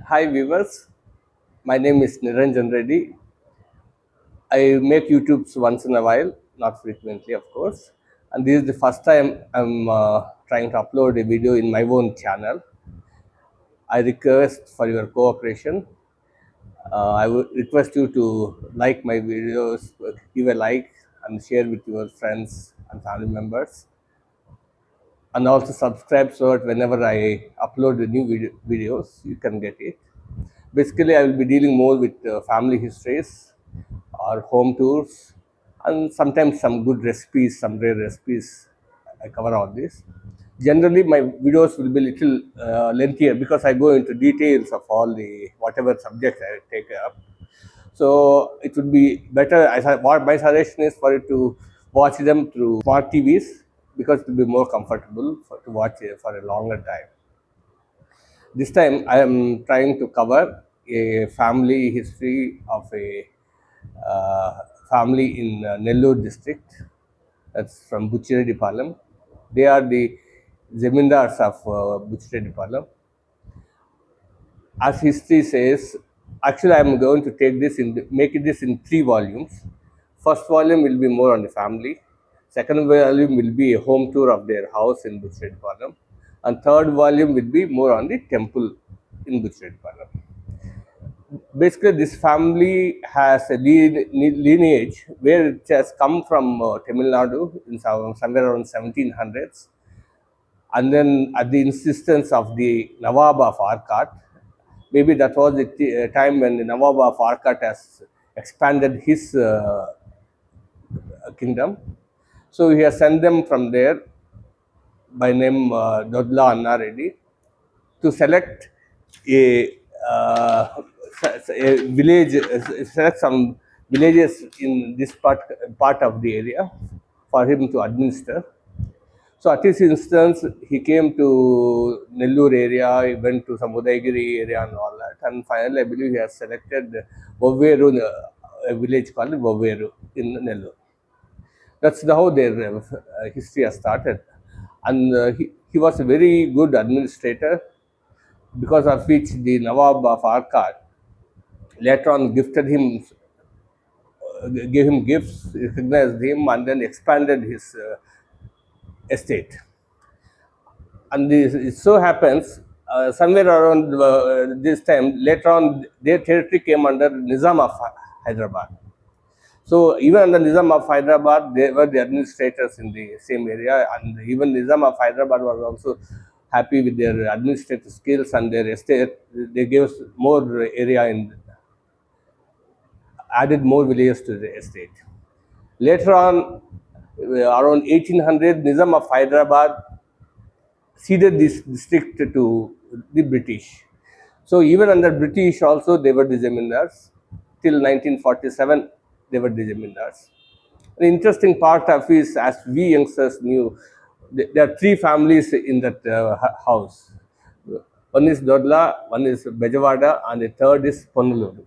Hi viewers, my name is Niranjan Reddy. I make YouTubes once in a while, not frequently of course. And this is the first time I'm trying to upload a video in my own channel. I request for your cooperation. I would request you to like my videos, give a like and share with your friends and family members. And also subscribe so that whenever I upload the new videos, you can get it. Basically, I will be dealing more with family histories or home tours and sometimes some good recipes, some rare recipes. I cover all this. Generally, my videos will be little lengthier because I go into details of all the whatever subjects I take up. So it would be better. What my suggestion is for you to watch them through smart TVs because it will be more comfortable to watch for a longer time. This time I am trying to cover a family history of a uh, family in Nellore district. That's from Buchireddypalam. They are the Zemindars of Buchireddypalam. As history says, actually I am going to take this make this in three volumes. First volume will be more on the family. Second volume will be a home tour of their house in Buchireddypalam. And third volume will be more on the temple in Buchireddypalam. Basically this family has a lineage where it has come from Tamil Nadu in somewhere around 1700s, and then at the insistence of the Nawab of Arcot, maybe that was the time when the Nawab of Arcot has expanded his kingdom. So he has sent them from there by name Dodla Anna Reddy to select a, a village, select some villages in this part of the area for him to administer. So at his instance, he came to Nellore area, he went to some Udaigiri area and all that. And finally, I believe he has selected Vovveru, a village called Vovveru in Nellore. That's how their history has started. And he was a very good administrator, because of which the Nawab of Arcot later on gave him gifts, recognized him, and then expanded his estate. And it so happens, somewhere around this time, later on, their territory came under Nizam of Hyderabad. So even under Nizam of Hyderabad, they were the administrators in the same area, and even Nizam of Hyderabad was also happy with their administrative skills and their estate. They gave us more area and added more villages to the estate. Later on, around 1800, Nizam of Hyderabad ceded this district to the British. So even under British also they were the Zamindars. Till 1947 they were the Zamindars. The interesting part of is, as we youngsters knew, there are three families in that house. One is Dodla, one is Bejawada, and the third is Ponnaluru.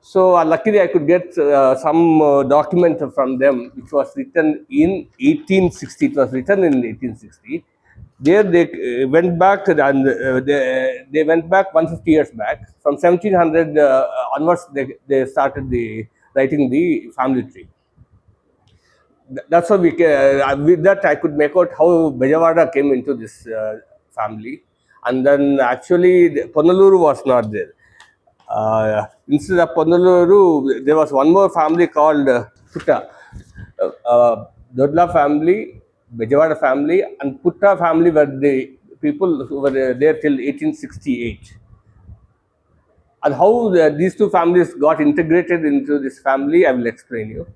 So luckily I could get some document from them, which was written in 1860. It was written in 1860. There they went back and they went back 150 years back. From 1700 onwards, they started writing the family tree. That's how with that I could make out how Bejawada came into this family, and then actually Ponnaluru was not there. Instead of Ponnaluru, there was one more family called Putta. Dodla family, Bejawada family, and Putta family were the people who were there till 1868. And how these two families got integrated into this family, I will explain you.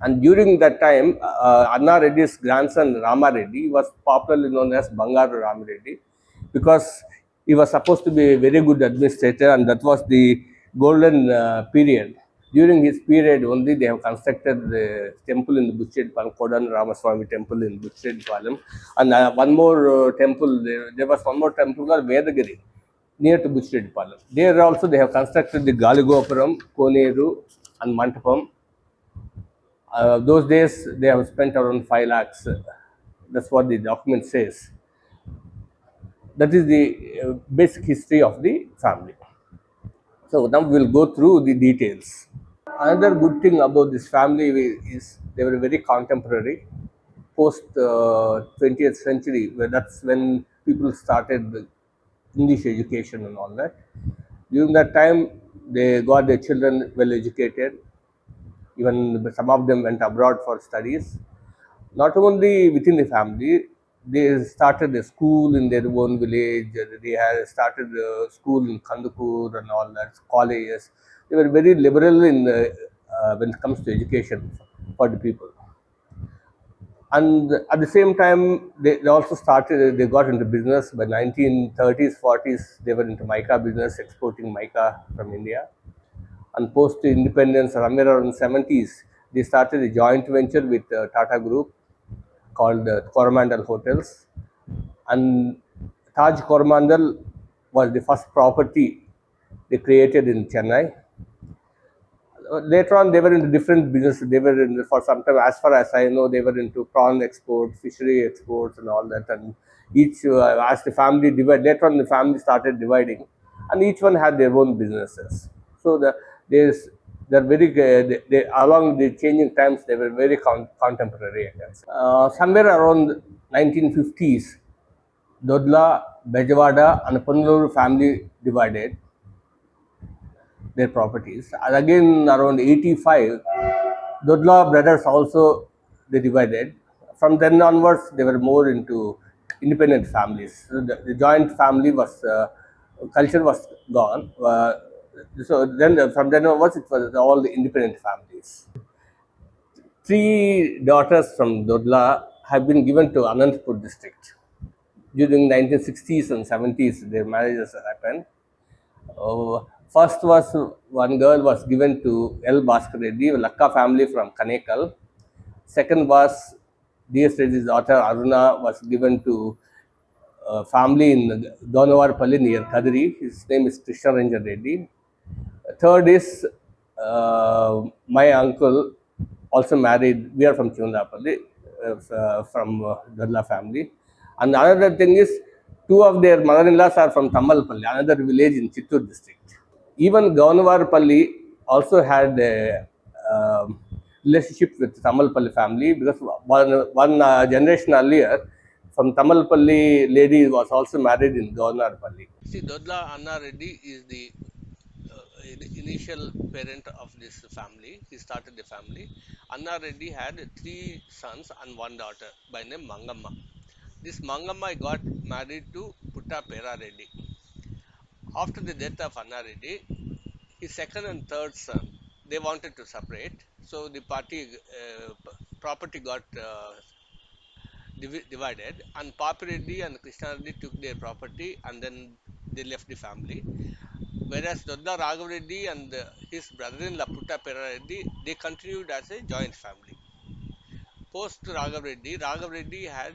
And during that time, Anna Reddy's grandson Rama Reddy was popularly known as Bangaru Rama Reddy, because he was supposed to be a very good administrator, and that was the golden period. During his period only, they have constructed the temple in Buchireddypalam, Kodan Ramaswamy temple in Buchireddypalam, and one more temple. There was one more temple called Vedagiri near to Buchireddypalam. There also they have constructed the Galigopuram, Koneru, and Mantapam. Those days they have spent around 5 lakhs. That's what the document says. That is the basic history of the family. So now we'll go through the details. Another good thing about this family is they were very contemporary. Post 20th century, where that's when people started the English education and all that. During that time, they got their children well educated. Even some of them went abroad for studies. Not only within the family, they started a school in their own village. They had started a school in Kandakur and all that, colleges. They were very liberal in when it comes to education for the people. And at the same time, they also started, they got into business by 1930s, 40s. They were into mica business, exporting mica from India. And post independence, somewhere around 70s, they started a joint venture with Tata Group called Coromandel Hotels. And Taj Coromandel was the first property they created in Chennai. Later on, they were into different businesses. They were in, for some time, as far as I know, they were into prawn export, fishery exports, and all that. And each, as the family divided, later on, the family started dividing, and each one had their own businesses. So there's they're very along the changing times, they were very contemporary, I guess. Somewhere around 1950s, Dodla, Bejawada, and Pannaluru family divided their properties. And again, around 85, Dodla brothers also they divided. From then onwards, they were more into independent families. So the joint family was culture was gone. So then, from then onwards, it was all the independent families. Three daughters from Dodla have been given to Anantapur district. During 1960s and 70s, their marriages happened. First was one girl was given to L. Bhaskar Reddy, Lakka family from Kanekal. Second was D.S. Reddy's daughter Aruna was given to a family in Donavarpalli near Kadiri. His name is Krishna Ranjan Reddy. Third is my uncle, also married. We are from Chundapalli, from Dadla family. And another thing is, two of their mother-in-laws are from Tammalpalli, another village in Chittur district. Even Gaunavarpalli also had a relationship with Tammalpalli family, because one generation earlier, from Tammalpalli lady was also married in Gaunavarpalli. See, Dodla Anna Reddy is the initial parent of this family. He started the family. Anna Reddy had three sons and one daughter by name Mangamma. This Mangamma got married to Putta Pera Reddy. After the death of Anna Reddy, his second and third son, they wanted to separate. So the property got divided, and Papi Reddy and Krishna Reddy took their property, and then they left the family. Whereas Dodda Raghav Reddy and his brother-in-law Putta Pera Reddy, they continued as a joint family. Post Raghav Reddy had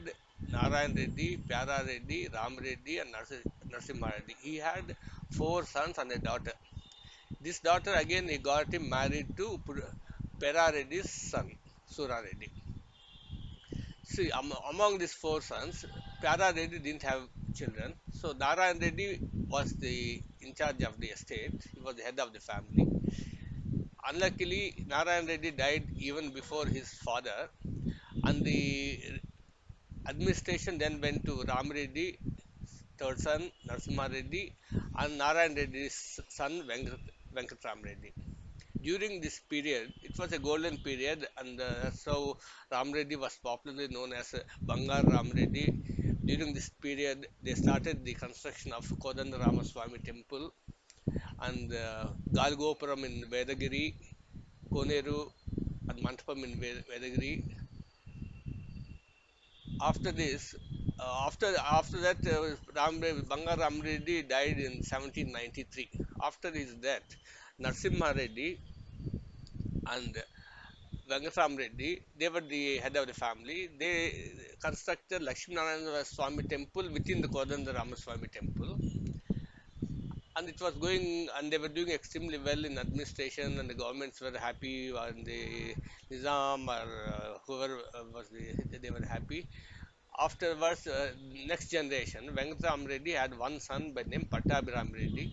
Narayan Reddy, Pyara Reddy, Ram Reddy, and Narsimha Reddy. He had four sons and a daughter. This daughter again he got him married to Pera Reddy's son, Sura Reddy. See, among these four sons, Pyara Reddy didn't have children. So Narayan Reddy was the in charge of the estate. He was the head of the family. Unluckily, Narayan Reddy died even before his father, and the administration then went to Ram Reddy, third son, Narasimha Reddy, and Narayan Reddy's son, Venkatram Reddy. During this period, it was a golden period, and so Ram Reddy was popularly known as Bangar Ram Reddy. During this period, they started the construction of Kodanda Ramaswamy temple and Galgopuram in Vedagiri, Koneru, and Mantapam in Vedagiri. After this, after that, Bangar Ram Reddy died in 1793. After his death, Narsimha Reddy and Venkatram Reddy, they were the head of the family. They constructed Lakshminarayana Swami temple within the Kodanda Ramaswamy temple. And it was going, and they were doing extremely well in administration, and the governments were happy, and the Nizam or whoever they were happy. Afterwards, next generation, Venkatram Reddy had one son by name Pattabhiram Reddy,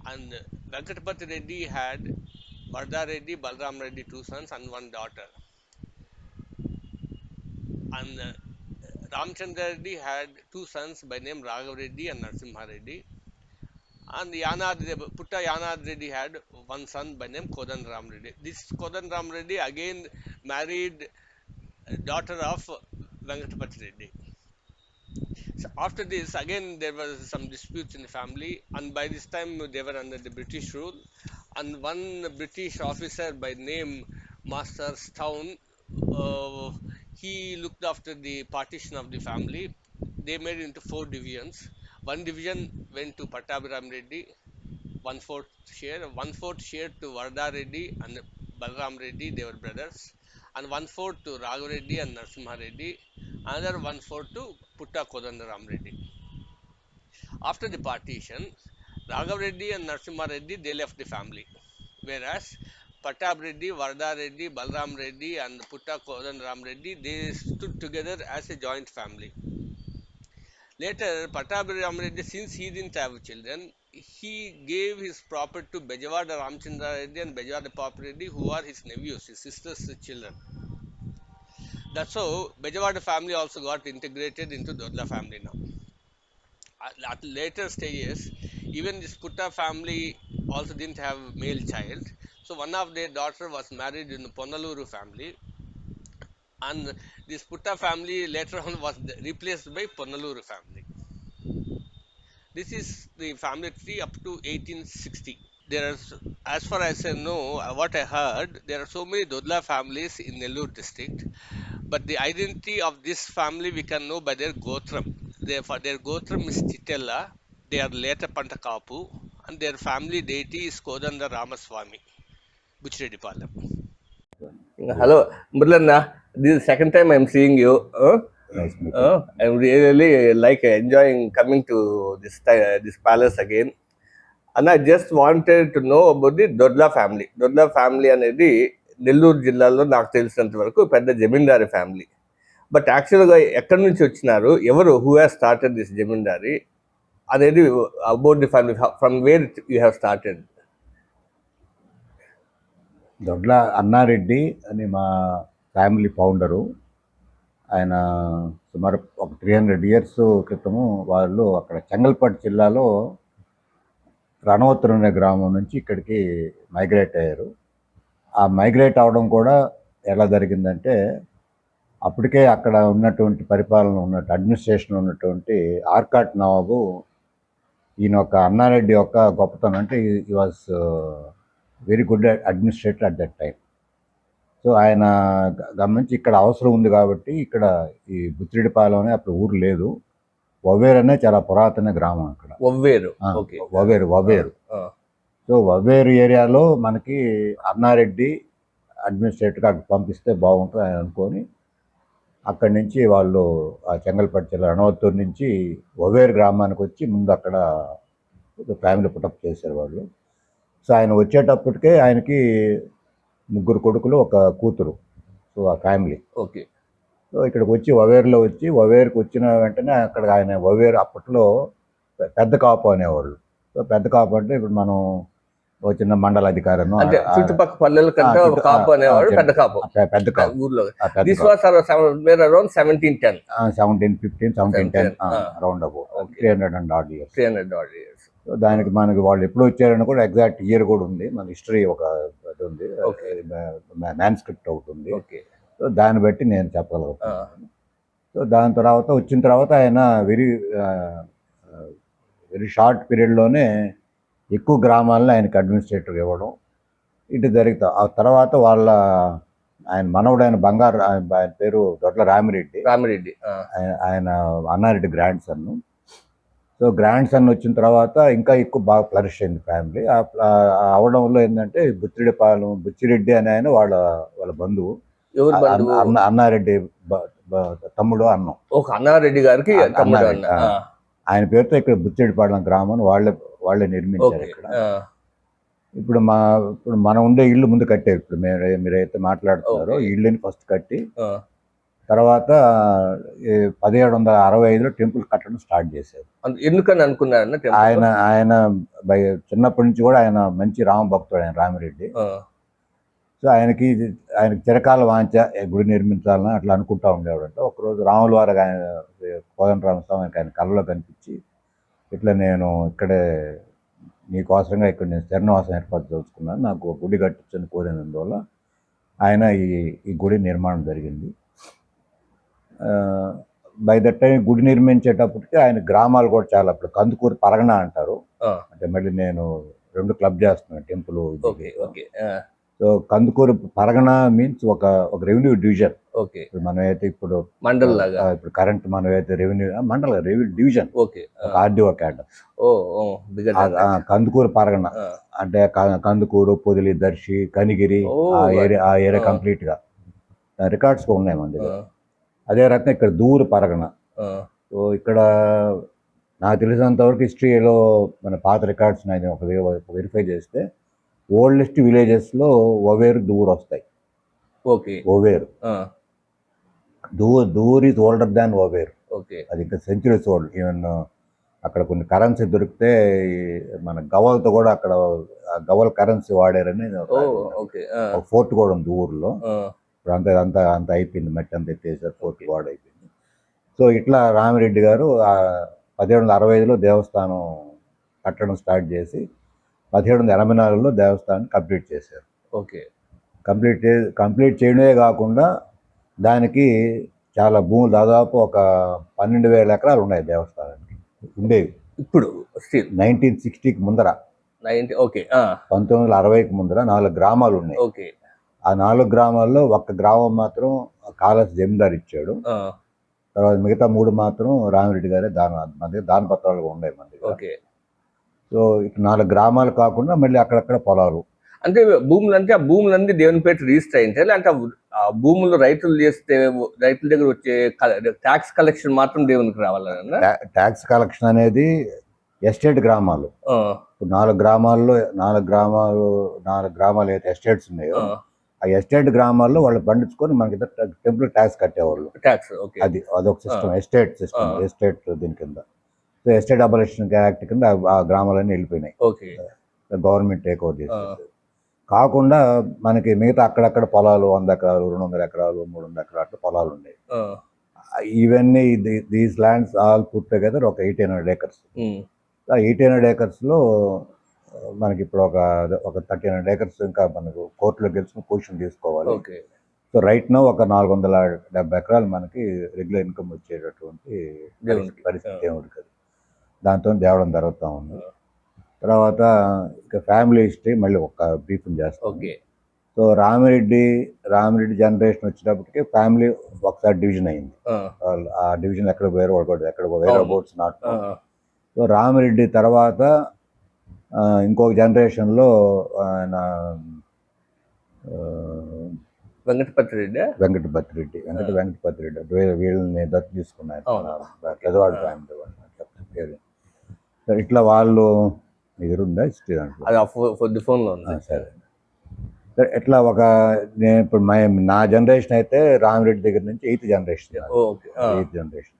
and Venkatapati Reddy had Varda Reddy, Balram Reddy, two sons and one daughter. And Ramchandra Reddy had two sons by name Raghav Reddy and Narasimha Reddy. And Putta Yanad Reddy had one son by name Kodandaram Reddy. This Kodandaram Reddy again married daughter of Venkatapati Reddy. So after this, again there was some disputes in the family, and by this time they were under the British rule. And one British officer by name Master Stone, uh, he looked after the partition of the family. They made it into four divisions. One division went to Pattabhiram Reddy, one fourth share to Varda Reddy and Balram Reddy, they were brothers, and one-fourth to Raghav Reddy and Narasimha Reddy, another one-fourth to Putta Kodandaram Reddy. After the partition, Raghav Reddy and Narasimha Reddy, they left the family, whereas Pattab Reddy, Varda Reddy, Balram Reddy and Putta Kodandaram Reddy, they stood together as a joint family. Later, Pattabhiram Reddy, since he didn't have children, he gave his property to Bejawada Ramchandra Reddy and Bejawada Pap Reddy, who are his nephews, his sister's children. That's how Bejawada family also got integrated into Dodla family now. At later stages, even this Putta family also didn't have male child. So one of their daughter was married in the Ponnaluru family, and this Putta family later on was replaced by Ponnaluru family. This is the family tree up to 1860. There are, as far as I know, what I heard, there are so many Dodla families in Nellore district, but the identity of this family we can know by their Gotram. Their Gotram is Chitella, they are later Pantakapu, and their family deity is Kodanda Ramaswamy, Buchiredipalam. Hello, Murlanna. This is the second time I'm seeing you. Nice meeting. I'm really like enjoying coming to this palace again. And I just wanted to know about the Dodla family. Dodla family అనేది నెల్లూరు జిల్లాలో నాకు తెలిసినంత వరకు పెద్ద జమీందారీ family. But యాక్చువల్గా ఎక్కడి నుంచి వచ్చినారు, ఎవరు హూ హ్యాస్ స్టార్టెడ్ దిస్ జమీందారీ అనేది about the family, from where you have started. Dodla Annareddy అని మా ఫ్యామిలీ ఫౌండరు. ఆయన సుమారు ఒక 300 ఇయర్స్ క్రితము వాళ్ళు అక్కడ చెంగల్పట్టు జిల్లాలో రణవత్తూరు అనే గ్రామం నుంచి ఇక్కడికి మైగ్రేట్ అయ్యారు. ఆ మైగ్రేట్ అవడం కూడా ఎలా జరిగిందంటే, అప్పటికే అక్కడ ఉన్నటువంటి పరిపాలన ఉన్నట్టు అడ్మినిస్ట్రేషన్ ఉన్నటువంటి ఆర్కాట్ నవాబు ఈయన ఒక అన్నారెడ్డి యొక్క గొప్పతనం అంటే ఈ was very good administrator at that time. So ఆయన గమనించి ఇక్కడ అవసరం ఉంది కాబట్టి ఇక్కడ ఈ బుచ్చిరెడ్డిపాలెం అనే అప్పుడు ఊరు లేదు, వవ్వేరు అనే చాలా పురాతన గ్రామం అక్కడ. వవ్వేరు. సో వవ్వేరు ఏరియాలో మనకి అన్నారెడ్డి అడ్మినిస్ట్రేటర్గా అక్కడ పంపిస్తే బాగుంటుంది అని అనుకొని అక్కడి నుంచి వాళ్ళు ఆ చెంగల్పట్టు జిల్లా రణవత్తూరు నుంచి వవ్వేరు గ్రామానికి వచ్చి ముందు అక్కడ ఫ్యామిలీ పుటప్ చేశారు వాళ్ళు. సో ఆయన వచ్చేటప్పటికే ఆయనకి 3 కొడుకులు, ఒక కూతురు. సో ఆ ఫ్యామిలీ ఓకే. సో ఇక్కడికి వచ్చి వవ్వేరుకి వచ్చిన వెంటనే అక్కడ ఆయన వవ్వేరు అప్పట్లో పెద్ద కాపు అనేవాళ్ళు. సో పెద్ద కాపు అంటే ఇప్పుడు మనం ఒక చిన్న మండల అధికారం చుట్టుపక్కల పల్లెల కంటే కాపు అనేవాడు పెద్ద కాపు ఊర్లో. This was around 1710 1710 around about 300 odd years. So దానికి మనకి వాళ్ళు ఎప్పుడు వచ్చారని కూడా ఎగ్జాక్ట్ ఇయర్ కూడా ఉంది, మన హిస్టరీ ఒక అది ఉంది, మ్యాన్స్క్రిప్ట్ ఒకటి ఉంది. సో దాన్ని బట్టి నేను చెప్పగలుగుతాను. సో దాని తర్వాత వచ్చిన తర్వాత ఆయన వెరీ షార్ట్ పీరియడ్లోనే ఎక్కువ గ్రామాలను ఆయనకి అడ్మినిస్ట్రేటర్ ఇవ్వడం ఇటు జరుగుతాం. ఆ తర్వాత ఆయన మనవడైన ఆయన పేరు దొడ్ల రామిరెడ్డి. ఆయన Anna Reddy grand son. So grand son వచ్చిన తర్వాత ఇంకా ఎక్కువ బాగా ఫ్లరిష్ అయింది ఫ్యామిలీ. అవడంలో ఏంటంటే బుచ్చిరెడ్డి అని ఆయన వాళ్ళ బంధువు, అన్నారెడ్డి తమ్ముడు అన్నం. అన్నారెడ్డి గారికి ఆయన పేరుతో ఇక్కడ బుచ్చిరెడ్డిపాలెం గ్రామం వాళ్ళే నిర్మించారు ఇక్కడ. ఇప్పుడు మనం ఉండే ఇల్లు ముందు కట్టారు. ఇప్పుడు మీరైతే మాట్లాడుతున్నారో ఈ ఇల్లుని ఫస్ట్ కట్టి తర్వాత 1765లో టెంపుల్ కట్టడం స్టార్ట్ చేశారు. ఎందుకని అనుకున్నారన్న టెంపుల్? ఆయన చిన్నప్పటి నుంచి కూడా ఆయన మంచి రామ భక్తుడు, ఆయన రామిరెడ్డి. సో ఆయనకి చిరకాల వాంఛ గుడి నిర్మించాలని అట్లా అనుకుంటా ఉండేవాడంట. ఒకరోజు రాముల వారు ఆయన కోదండరామస్వామికి ఆయన కళ్ళలో కనిపించి, ఇట్లా నేను ఇక్కడే నీకోసంగా ఇక్కడ నేను స్థిరనివాసం ఏర్పాటు చేసుకున్నాను, నాకు ఒక గుడి కట్టించని కోరినందువల్ల ఆయన ఈ గుడి నిర్మాణం జరిగింది. బై దట్ టైం గుడి నిర్మించేటప్పటికి ఆయన గ్రామాలు కూడా చాలా, ఇప్పుడు కందుకూరు పరగణ అంటారు, అంటే మళ్ళీ నేను 2 క్లబ్ చేస్తున్నాను టెంపుల్. సో కందుకూరు పరగణ మీన్స్ ఒక రెవెన్యూ డివిజన్. ఇప్పుడు మనమైతే ఇప్పుడు మండల్ లాగా, ఇప్పుడు కరెంట్ మనమైతే revenue division, RDO cadre. Kandukuru పరగణ అంటే కందుకూరు, పొదిలి, దర్శి, కనిగిరి, ఆ ఏరియా కంప్లీట్ గా రికార్డ్స్ ఉన్నాయి మన దగ్గర. అదే రకంగా ఇక్కడ దూరు పరగణ. సో ఇక్కడ నాకు తెలిసినంత వరకు హిస్టరీలో మన పాత రికార్డ్స్ వెరిఫై చేస్తే ఓల్డెస్ట్ విలేజెస్లో ఒవేరు, దూరు వస్తాయి. ఒవేరు, దూర్ ఈజ్ ఓల్డర్ దాన్ ఒవేరు. అది ఇంకా సెంచురీస్ ఓల్డ్. ఈవెన్ అక్కడ కొన్ని కరెన్సీ దొరికితే మన గవల్తో కూడా అక్కడ గవల్ కరెన్సీ వాడారని ఒక ఫోర్ట్ కూడా ఉంది ఊర్లో. ఇప్పుడు అంతా అయిపోయింది, మట్టి అంతా ఎత్తేసారు, ఫోర్ట్ వాడు అయిపోయింది. సో ఇట్లా రామిరెడ్డి గారు 1765లో దేవస్థానం కట్టడం స్టార్ట్ చేసి 1784లో దేవస్థానం కంప్లీట్ చేశారు. కంప్లీట్ చేయడమే కాకుండా దానికి చాలా భూములు, దాదాపు ఒక 12,000 ఎకరాలు ఉన్నాయి దేవస్థానానికి ఉండేవి. ఇప్పుడు 1960కి ముందర, 1960కి ముందర 4 గ్రామాలు ఉన్నాయి. ఆ 4 గ్రామాల్లో ఒక గ్రామం మాత్రం కాళహస్తి జమీందారు ఇచ్చాడు. తర్వాత మిగతా 3 మాత్రం రామిరెడ్డి గారే దాన పత్రాలు ఉన్నాయి మన దగ్గర. సో ఇటు 4 గ్రామాలు కాకుండా మళ్ళీ అక్కడక్కడ పొలాలు. అంటే ఆ భూములన్నీ దేవుని పేరు రిజిస్టర్ అయింటాయి, అంటే ఆ భూములు రైతులు చేస్తే రైతుల దగ్గర వచ్చే ట్యాక్స్ కలెక్షన్ మాత్రం దేవునికి రావాలన్నా? ట్యాక్స్ కలెక్షన్ అనేది ఎస్టేట్ గ్రామాలు. ఇప్పుడు 4 గ్రామాలు అయితే ఎస్టేట్స్ ఉన్నాయో, ఆ ఎస్టేట్ గ్రామాల్లో వాళ్ళు పండించుకొని మనకి టెంపుల్ ట్యాక్స్ కట్టేవాళ్ళు. అదొక సిస్టమ్, ఎస్టేట్ సిస్టమ్, ఎస్టేట్ దీని కింద. సో ఎస్టేట్ అబాలిషన్ యాక్ట్ కింద ఆ గ్రామాలన్నీ వెళ్ళిపోయినాయి, గవర్నమెంట్ టేక్ ఓవర్ చేసేది. కాకుండా మనకి మిగతా అక్కడక్కడ పొలాలు 100 ఎకరాలు, 200 ఎకరాలు, 300 ఎకరాలు అట్లా పొలాలు ఉన్నాయి. ఇవన్నీ these lands all put together ఒక 1800 acres. ఆ 1800 acresలో మనకి ఇప్పుడు ఒక 1300 acres ఇంకా మనకు కోర్టులో గెలిచిన పొజిషన్ తీసుకోవాలి. సో రైట్ నో ఒక 470 ఎకరాలు మనకి రెగ్యులర్ ఇన్కమ్ వచ్చేటటువంటి పరిస్థితి దేవుడికి, అది దాంతో దేవడం జరుగుతూ ఉంది. తర్వాత ఇక ఫ్యామిలీ హిస్టరీ మళ్ళీ ఒక బ్రీఫ్ చేస్తాం. సో రామిరెడ్డి జనరేషన్ వచ్చేటప్పటికి ఫ్యామిలీ ఒకసారి డివిజన్ అయింది. ఆ డివిజన్ ఎక్కడ వేరే అబౌట్స్ నాట్. సో రామిరెడ్డి తర్వాత ఇంకొక జనరేషన్లో ఆయన వెంకటపతి రెడ్డి వీళ్ళని దత్తు తీసుకున్నారు, పెద్దవాళ్ళ ఫ్యామిలీ వాళ్ళు. ఇట్లా వాళ్ళు ఎదురుందా హిస్టరీ దాంట్లో? సరే, ఎట్లా నేను ఇప్పుడు నా జనరేషన్ అయితే రామిరెడ్డి దగ్గర నుంచి 8th జనరేషన్.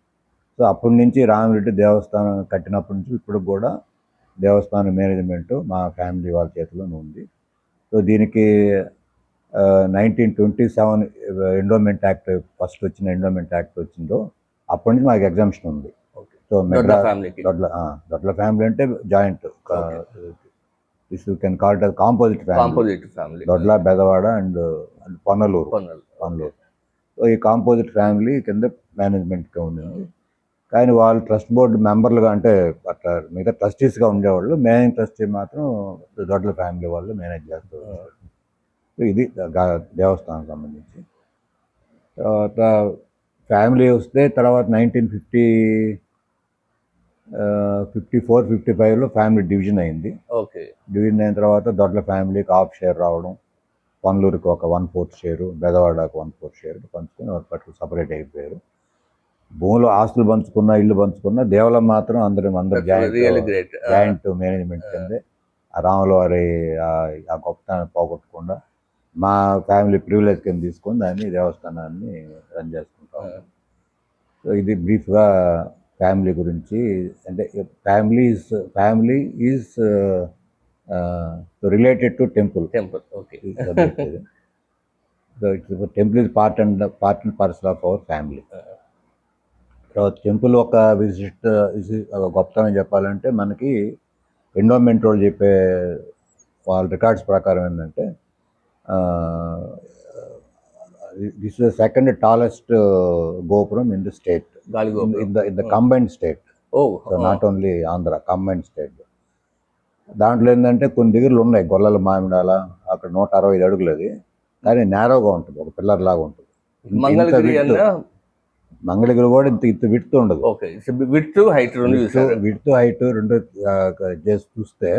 సో అప్పటి నుంచి రామిరెడ్డి దేవస్థానం కట్టినప్పటి నుంచి ఇప్పుడు కూడా దేవస్థానం మేనేజ్మెంట్ మా ఫ్యామిలీ వాళ్ళ చేతిలోనే ఉంది. సో దీనికి 1927 ఎండోమెంట్ యాక్ట్, ఫస్ట్ వచ్చిన ఎండోమెంట్ యాక్ట్ వచ్చిందో అప్పటి నుంచి మాకు ఎగ్జామ్షన్ ఉంది. సో దొడ్ల ఫ్యామిలీ అంటే joint, you can call it composite family, Dodla, Bedavada and Ponnaluru. So ఈ కాంపోజిట్ ఫ్యామిలీ కింద మేనేజ్మెంట్గా ఉంది. కానీ వాళ్ళు ట్రస్ట్ బోర్డు మెంబర్లుగా, అంటే అట్లా మిగతా ట్రస్టీస్గా ఉండేవాళ్ళు, మేనేజింగ్ ట్రస్టీ మాత్రం దొడ్ల ఫ్యామిలీ వాళ్ళు మేనేజ్ చేస్తారు. సో ఇది దేవస్థానం సంబంధించి. తర్వాత ఫ్యామిలీ వస్తే తర్వాత 1954-55లో ఫ్యామిలీ డివిజన్ అయింది. డివిజన్ అయిన తర్వాత దొడ్ల ఫ్యామిలీకి హాఫ్ షేర్ రావడం, పొన్నలూరుకి ఒక 1/4 షేరు, బెదవాడకు 1/4 షేర్ పంచుకొని ఒక పట్టు సపరేట్ అయిపోయారు. భూములు, ఆస్తులు పంచుకున్నా, ఇల్లు పంచుకున్నా, దేవాలయం మాత్రం అందరూ జాయింట్ మేనేజ్మెంట్ కిందే. ఆ రాముల వారి ఆ గొప్పతనాన్ని పోగొట్టకుండా మా ఫ్యామిలీ ప్రివిలేజ్ కింద తీసుకొని దాన్ని దేవస్థానాన్ని రన్ చేసుకుంటాం. ఉంటాం. సో ఇది బ్రీఫ్గా ఫ్యామిలీ గురించి. అంటే family is related to temple. Temple. Okay. So it's temple is part and parcel of our family. తర్వాత టెంపుల్ ఒక గొప్పతనం చెప్పాలంటే మనకి ఎండోమెంట్ వాళ్ళు చెప్పే వాళ్ళ రికార్డ్స్ ప్రకారం ఏంటంటే this is the second tallest gopuram in the state, in the combined state. So not only Andhra, combined state. దాంట్లో ఏంటంటే కొన్ని దగ్గరలు ఉన్నాయి, గొల్లల మామిడాల అక్కడ 165 అడుగులు అది, కానీ నేరోగా ఉంటుంది, ఒక పిల్లర్ లాగా ఉంటుంది. మంగళగిరి కూడా ఇంత విడ్త్ ఉండదు. విడ్త్ హైట్ రెండు చేసి చూస్తే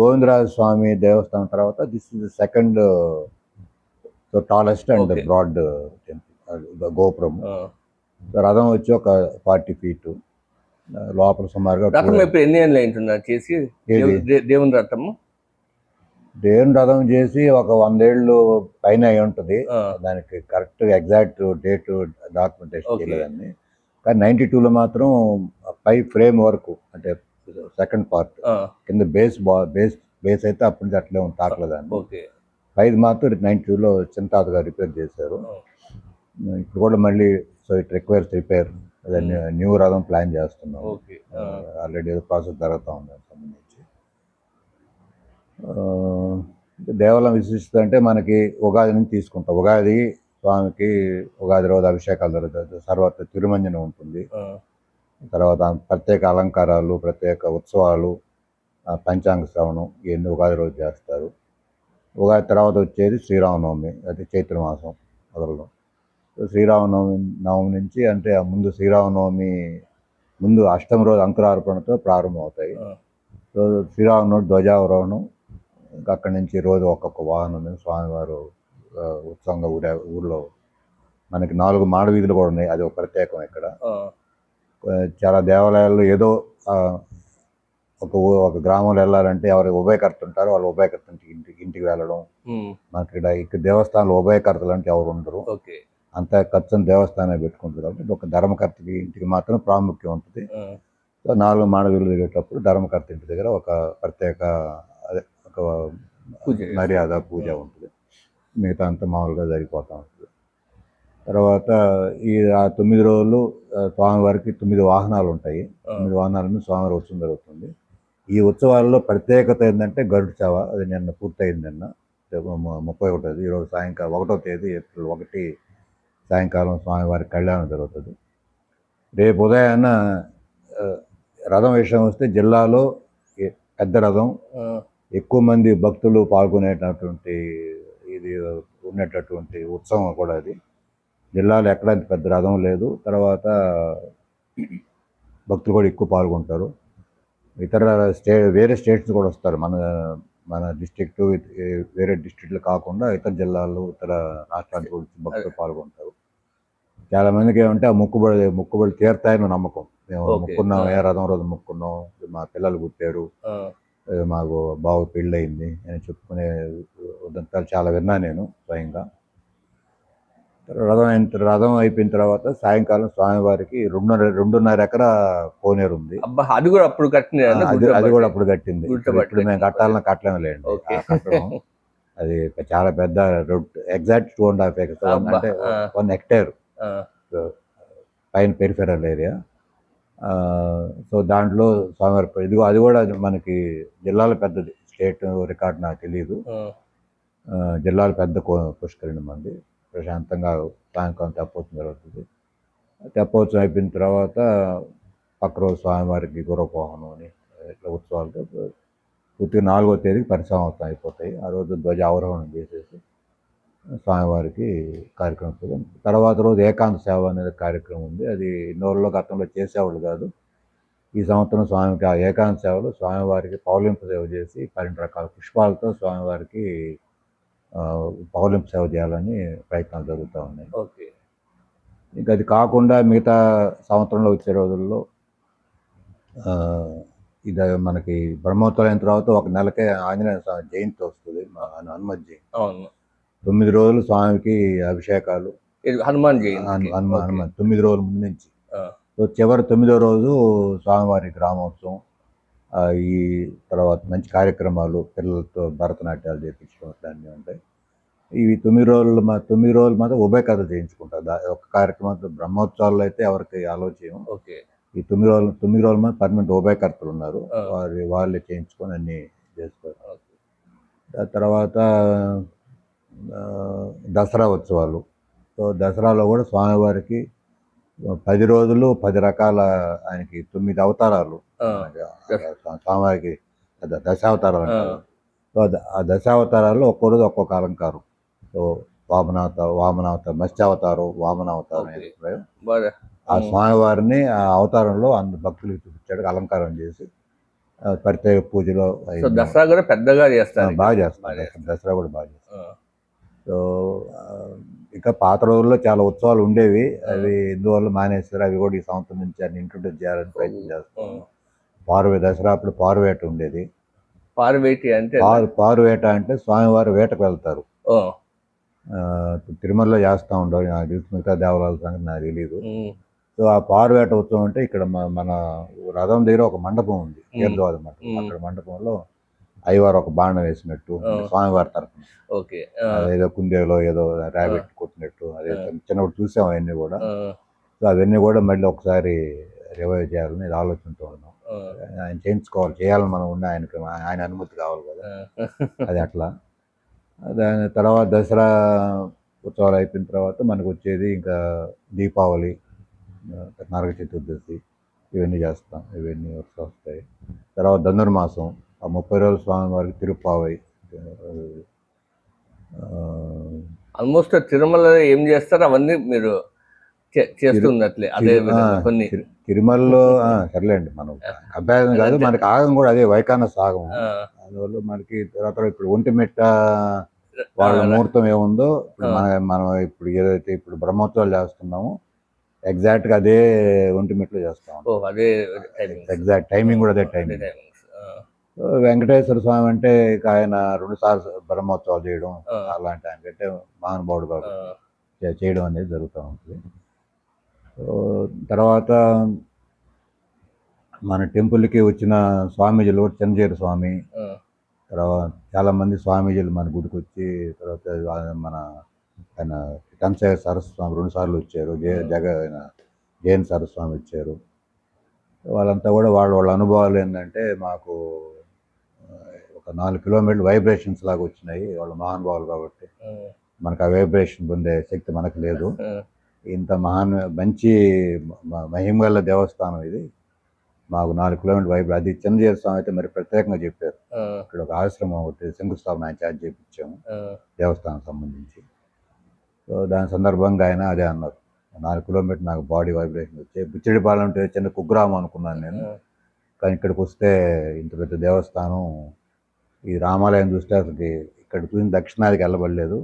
గోవిందరాజ స్వామి దేవస్థానం తర్వాత this is the second tallest and broad temple గోపురం. రథం వచ్చి ఒక 40 feet లోపల సుమారుగా. ఎన్ని ఏళ్ళు అయింటున్నారు చేసి దేవుని రథము? దేవుని రథం చేసి ఒక 100 ఏళ్ళు పైన అయి ఉంటుంది. దానికి కరెక్ట్ ఎగ్జాక్ట్ డేట్ డాక్యుమెంటేషన్ చేయలేదండి. కానీ 92లో మాత్రం పై ఫ్రేమ్ వరకు, అంటే సెకండ్ పార్ట్ కింద బేస్ అయితే అప్పటి నుంచి అట్లే ఉంది, తాకలేదండి. పైది మాత్రం 92లో చింతాత గారు రిపేర్ చేశారు. ఇప్పుడు కూడా మళ్ళీ so it requires repair. New రథం ప్లాన్ చేస్తున్నాం. ఆల్రెడీ ఏదో ప్రాసెస్ జరుగుతూ ఉంది దానికి సంబంధించి. దేవాలయం విశిష్టత అంటే మనకి ఉగాది నుంచి తీసుకుంటాం. ఉగాది స్వామికి ఉగాది రోజు అభిషేకాలు జరుగుతాయి, తర్వాత తిరుమంజనం ఉంటుంది, తర్వాత ప్రత్యేక అలంకారాలు, ప్రత్యేక ఉత్సవాలు, పంచాంగ శ్రవణం ఇవన్నీ ఉగాది రోజు చేస్తారు. ఉగాది తర్వాత వచ్చేది శ్రీరామనవమి, అది చైత్ర మాసం మొదలు. శ్రీరామనవమి నుంచి, అంటే ముందు శ్రీరామనవమి ముందు అష్టమి రోజు అంకురార్పణతో ప్రారంభం అవుతాయి. సో శ్రీరామనవమి ధ్వజావరోహణం, ఇంకా అక్కడి నుంచి రోజు ఒక్కొక్క వాహనం మీద స్వామివారు ఉత్సవంగా ఊళ్ళో మనకి 4 మాడవీధులు కూడా ఉన్నాయి, అది ఒక ప్రత్యేకం. ఇక్కడ చాలా దేవాలయాల్లో ఏదో ఒక గ్రామంలో వెళ్ళాలంటే ఎవరు ఉభయకర్త ఉంటారో వాళ్ళు ఉభయకర్త ఇంటికి వెళ్ళడం. మనకి ఇక్కడ దేవస్థానంలో ఉభయకర్తలు అంటే ఎవరు ఉండరు, అంత ఖర్చుని దేవస్థానం పెట్టుకుంటుంది. కాబట్టి ఒక ధర్మకర్తకి ఇంటికి మాత్రం ప్రాముఖ్యం ఉంటుంది. సో 4 మాడవీధులు దిగేటప్పుడు ధర్మకర్త ఇంటి దగ్గర ఒక ప్రత్యేక ఒక మర్యాద పూజ ఉంటుంది. మిగతా అంతా మామూలుగా జరిగిపోతూ ఉంటుంది. తర్వాత ఆ 9 రోజులు స్వామివారికి 9 వాహనాలు ఉంటాయి. 9 వాహనాల మీద స్వామివారి ఉత్సవం జరుగుతుంది. ఈ ఉత్సవాల్లో ప్రత్యేకత ఏంటంటే గరుడ సేవ, అది నిన్న పూర్తయింది. నిన్న 31, ఈరోజు సాయంకాలం 1వ తేదీ ఏప్రిల్ 1 సాయంకాలం స్వామివారి కళ్యాణం జరుగుతుంది. రేపు ఉదయాన్న రథం విషయం వస్తే జిల్లాలో పెద్ద రథం, ఎక్కువ మంది భక్తులు పాల్గొనేటటువంటి ఇది ఉండేటటువంటి ఉత్సవం కూడా అది. జిల్లాలో ఎక్కడ పెద్ద రథం లేదు. తర్వాత భక్తులు కూడా ఎక్కువ పాల్గొంటారు. ఇతర వేరే స్టేట్స్ కూడా వస్తారు. మన డిస్ట్రిక్ట్ వేరే డిస్ట్రిక్ట్లు కాకుండా ఇతర జిల్లాలు, ఇతర రాష్ట్రాలకు కూడా భక్తులు పాల్గొంటారు. చాలా మందికి ఏమంటే ఆ మొక్కుబడి తీరుతాయని నమ్మకం. మేము మొక్కున్నాం, ఏ రథం రోజు మొక్కున్నాం, మా పిల్లలు పుట్టారు, మాకు బాగా పెళ్ళయింది అని చెప్పుకునే ఉదంతాలు చాలా విన్నా నేను స్వయంగా. రథం అయిపోయిన తర్వాత సాయంకాలం స్వామివారికి 2.5 ఎకరా కోనేరు ఉంది. అది కూడా అప్పుడు కట్టింది. ఇప్పుడు మేము కట్టలేము లేండి. అది చాలా పెద్ద ఎగ్జాక్ట్ 2.5 acres, అంటే 1 hectare పైన పెరిఫెరల్ ఏరియా. సో దాంట్లో స్వామివారి అది కూడా మనకి జిల్లాలో పెద్దది, స్టేట్ రికార్డ్ నాకు తెలియదు. జిల్లాలో పెద్ద పుష్కరిణి మంది. ప్రశాంతంగా సాయంకాలం తెప్పోత్సవం జరుగుతుంది. తెప్పోత్సవం అయిపోయిన తర్వాత పక్క రోజు స్వామివారికి గురపోహనం అని ఇట్లా ఉత్సవాలతో పూర్తిగా 4వ తేదీకి పరిసమాప్తం అయిపోతాయి. ఆ రోజు ధ్వజ అవరోహణం చేసేసి స్వామివారికి కార్యక్రమం. తర్వాత రోజు ఏకాంత సేవ అనేది కార్యక్రమం ఉంది. అది ఇన్నోళ్ళలో గతంలో చేసేవాళ్ళు కాదు. ఈ సంవత్సరం స్వామికి ఆ ఏకాంత సేవలో స్వామివారికి పౌలింపు సేవ చేసి 12 రకాల పుష్పాలతో స్వామివారికి పౌలింపు సేవ చేయాలని ప్రయత్నాలు జరుగుతూ ఉన్నాయి. ఇంకా అది కాకుండా మిగతా సంవత్సరంలో వచ్చే రోజుల్లో ఇది మనకి బ్రహ్మోత్సవం అయిన తర్వాత 1 నెలకే ఆంజనేయ స్వామి జయంతి వస్తుంది, హనుమత్ జయంతి. 9 రోజులు స్వామికి అభిషేకాలు, ఇది హనుమాన్ జయంతికి. హనుమాన్ ఓకే. హనుమాన్ 9 రోజుల ముందు నుంచి. ఆ, సో చివరి 9వ రోజు స్వామివారి గ్రామోత్సవం, ఈ తర్వాత మంచి కార్యక్రమాలు, పిల్లలతో భరతనాట్యాలు చేయించడం అట్లాంటివి ఉంటాయి. ఇవి 9 రోజులు మాత్రం ఉభయ కథ చేయించుకుంటారు. ఒక కార్యక్రమంతో బ్రహ్మోత్సవాల్లో అయితే ఎవరికి ఆలోచన. ఓకే. ఈ 9 రోజుల మంది పర్మనెంట్ ఉభయకర్తలు ఉన్నారు. ఆ. వాళ్ళే చేయించుకొని అన్నీ చేస్తారు. ఓకే. ఆ తర్వాత ఆ, దసరా ఉత్సవాలు. సో దసరాలో కూడా స్వామివారికి 10 రోజులు 10 రకాల, ఆయనకి 9 అవతారాలు. ఆ. స్వామివారికి దశావతారాలు అంటారు. సో ఆ దశావతారాల్లో ఒక్కో రోజు ఒక్కొక్క అలంకారం. సో వామనావతారం, మత్స్యావతారం, వామనావతారం. ఓకే. బాగా. ఆ స్వామివారిని ఆ అవతారంలో భక్తులకు చూపించాడు, అలంకారం చేసి ప్రత్యేక పూజలో సో దసరా కూడా పెద్దగా చేస్తారు. బాగా చేస్తారు. దసరా కూడా బాగా చేస్తారు. సో ఇంకా పాత రోజుల్లో చాలా ఉత్సవాలు ఉండేవి, అవి ఎందువల్ల మానేస్తారు. అవి కూడా ఈ సంవత్సరం నుంచి అన్ని ఇంట్రొడ్యూస్ చేయాలని ప్రయత్నం చేస్తాం. దసరా అప్పుడు పారువేట ఉండేది. పారువేటి అంటే పారువేట అంటే స్వామివారు వేటకు వెళ్తారు. తిరుమలలో చేస్తూ ఉండవు, నాకు తెలుసు. మిగతా దేవాలయాల సంగతి నాకు తెలియదు. సో ఆ పారువేట ఉత్సవం అంటే ఇక్కడ మన రథం దగ్గర ఒక మండపం ఉంది, తీర్థవాద మండపం. అక్కడ మండపంలో అయ్యవారు ఒక బాణం వేసినట్టు, స్వామివారి తరఫున. ఓకే. ఏదో కుందేలో ఏదో ర్యాబిట్ కొట్టినట్టు, అదే చిన్నప్పుడు చూసాం అవన్నీ కూడా. సో అవన్నీ కూడా మళ్ళీ ఒకసారి రివైవ్ చేయాలని ఆలోచనతో ఉన్నాం. ఆయన చేయాలని మనం ఉన్న ఆయన అనుమతి కావాలి కదా, అది అట్లా. దాని తర్వాత దసరా ఉత్సవాలు అయిపోయిన తర్వాత మనకు వచ్చేది ఇంకా దీపావళి, నరక చతుర్దశి, ఇవన్నీ చేస్తాం. ఇవన్నీ వస్తాయి. తర్వాత ధనుర్మాసం, ఆ 30 రోజుల స్వామివారికి తిరుప్పావై. ఆల్మోస్ట్ తిరుమల ఏం చేస్తారు అవన్నీ మీరు చేస్తున్నట్లే. అదే కొన్ని తిరుమలలో సర్లేండి, మనం కంపారిజన్ కాదు, మనకి ఆగం కూడా అదే వైఖానస ఆగం. అందువల్ల మనకి తర్వాత ఇప్పుడు ఒంటిమిట్ట వాళ్ళ ముహూర్తం ఏముందో, ఇప్పుడు మనం ఇప్పుడు ఏదైతే ఇప్పుడు బ్రహ్మోత్సవాలు చేస్తున్నామో ఎగ్జాక్ట్గా అదే ఒంటిమిట్లో చేస్తాం. అదే ఎగ్జాక్ట్ టైమింగ్ కూడా అదే టైమింగ్. వెంకటేశ్వర స్వామి అంటే ఇక ఆయన 2 సార్లు బ్రహ్మోత్సవాలు చేయడం, అలాంటి ఆయనకంటే మహానుభావుడు కాబట్టి చేయడం అనేది జరుగుతూ ఉంటుంది. తర్వాత మన టెంపుల్కి వచ్చిన స్వామీజీలు, చెన్నజీర స్వామి, తర్వాత చాలామంది స్వామీజీలు మన గుడికి వచ్చి, తర్వాత మన ఆయన కంచయ్య సరస్వామి 2 సార్లు వచ్చారు, జైన్ సరస్వామి వచ్చారు. వాళ్ళంతా కూడా వాళ్ళ అనుభవాలు ఏంటంటే, మాకు ఒక 4 కిలోమీటర్లు వైబ్రేషన్స్ లాగా వచ్చినాయి. వాళ్ళ మహానుభావులు కాబట్టి మనకు ఆ వైబ్రేషన్ పొందే శక్తి మనకు లేదు. ఇంత మంచి మహిమగల దేవస్థానం ఇది, మాకు 4 కిలోమీటర్ అది చెన్నజీర స్వామి అయితే మరి ప్రత్యేకంగా చెప్పారు. ఇక్కడ ఒక ఆశ్రమం ఒకటి శంకుస్థాపన ఆయన చేత చేయించాము దేవస్థానం సంబంధించి. సో దాని సందర్భంగా ఆయన అదే అన్నారు, 4 కిలోమీటర్ నాకు బాడీ వైబ్రేషన్ వచ్చాయి. బుచ్చిడిపాలెం అంటే చిన్న కుగ్రామం అనుకున్నాను నేను, కానీ ఇక్కడికి వస్తే ఇంత పెద్ద దేవస్థానం, ఈ రామాలయం చూస్తే అసలు ఇక్కడ చూసిన దక్షిణాదికి వెళ్ళబడలేదు,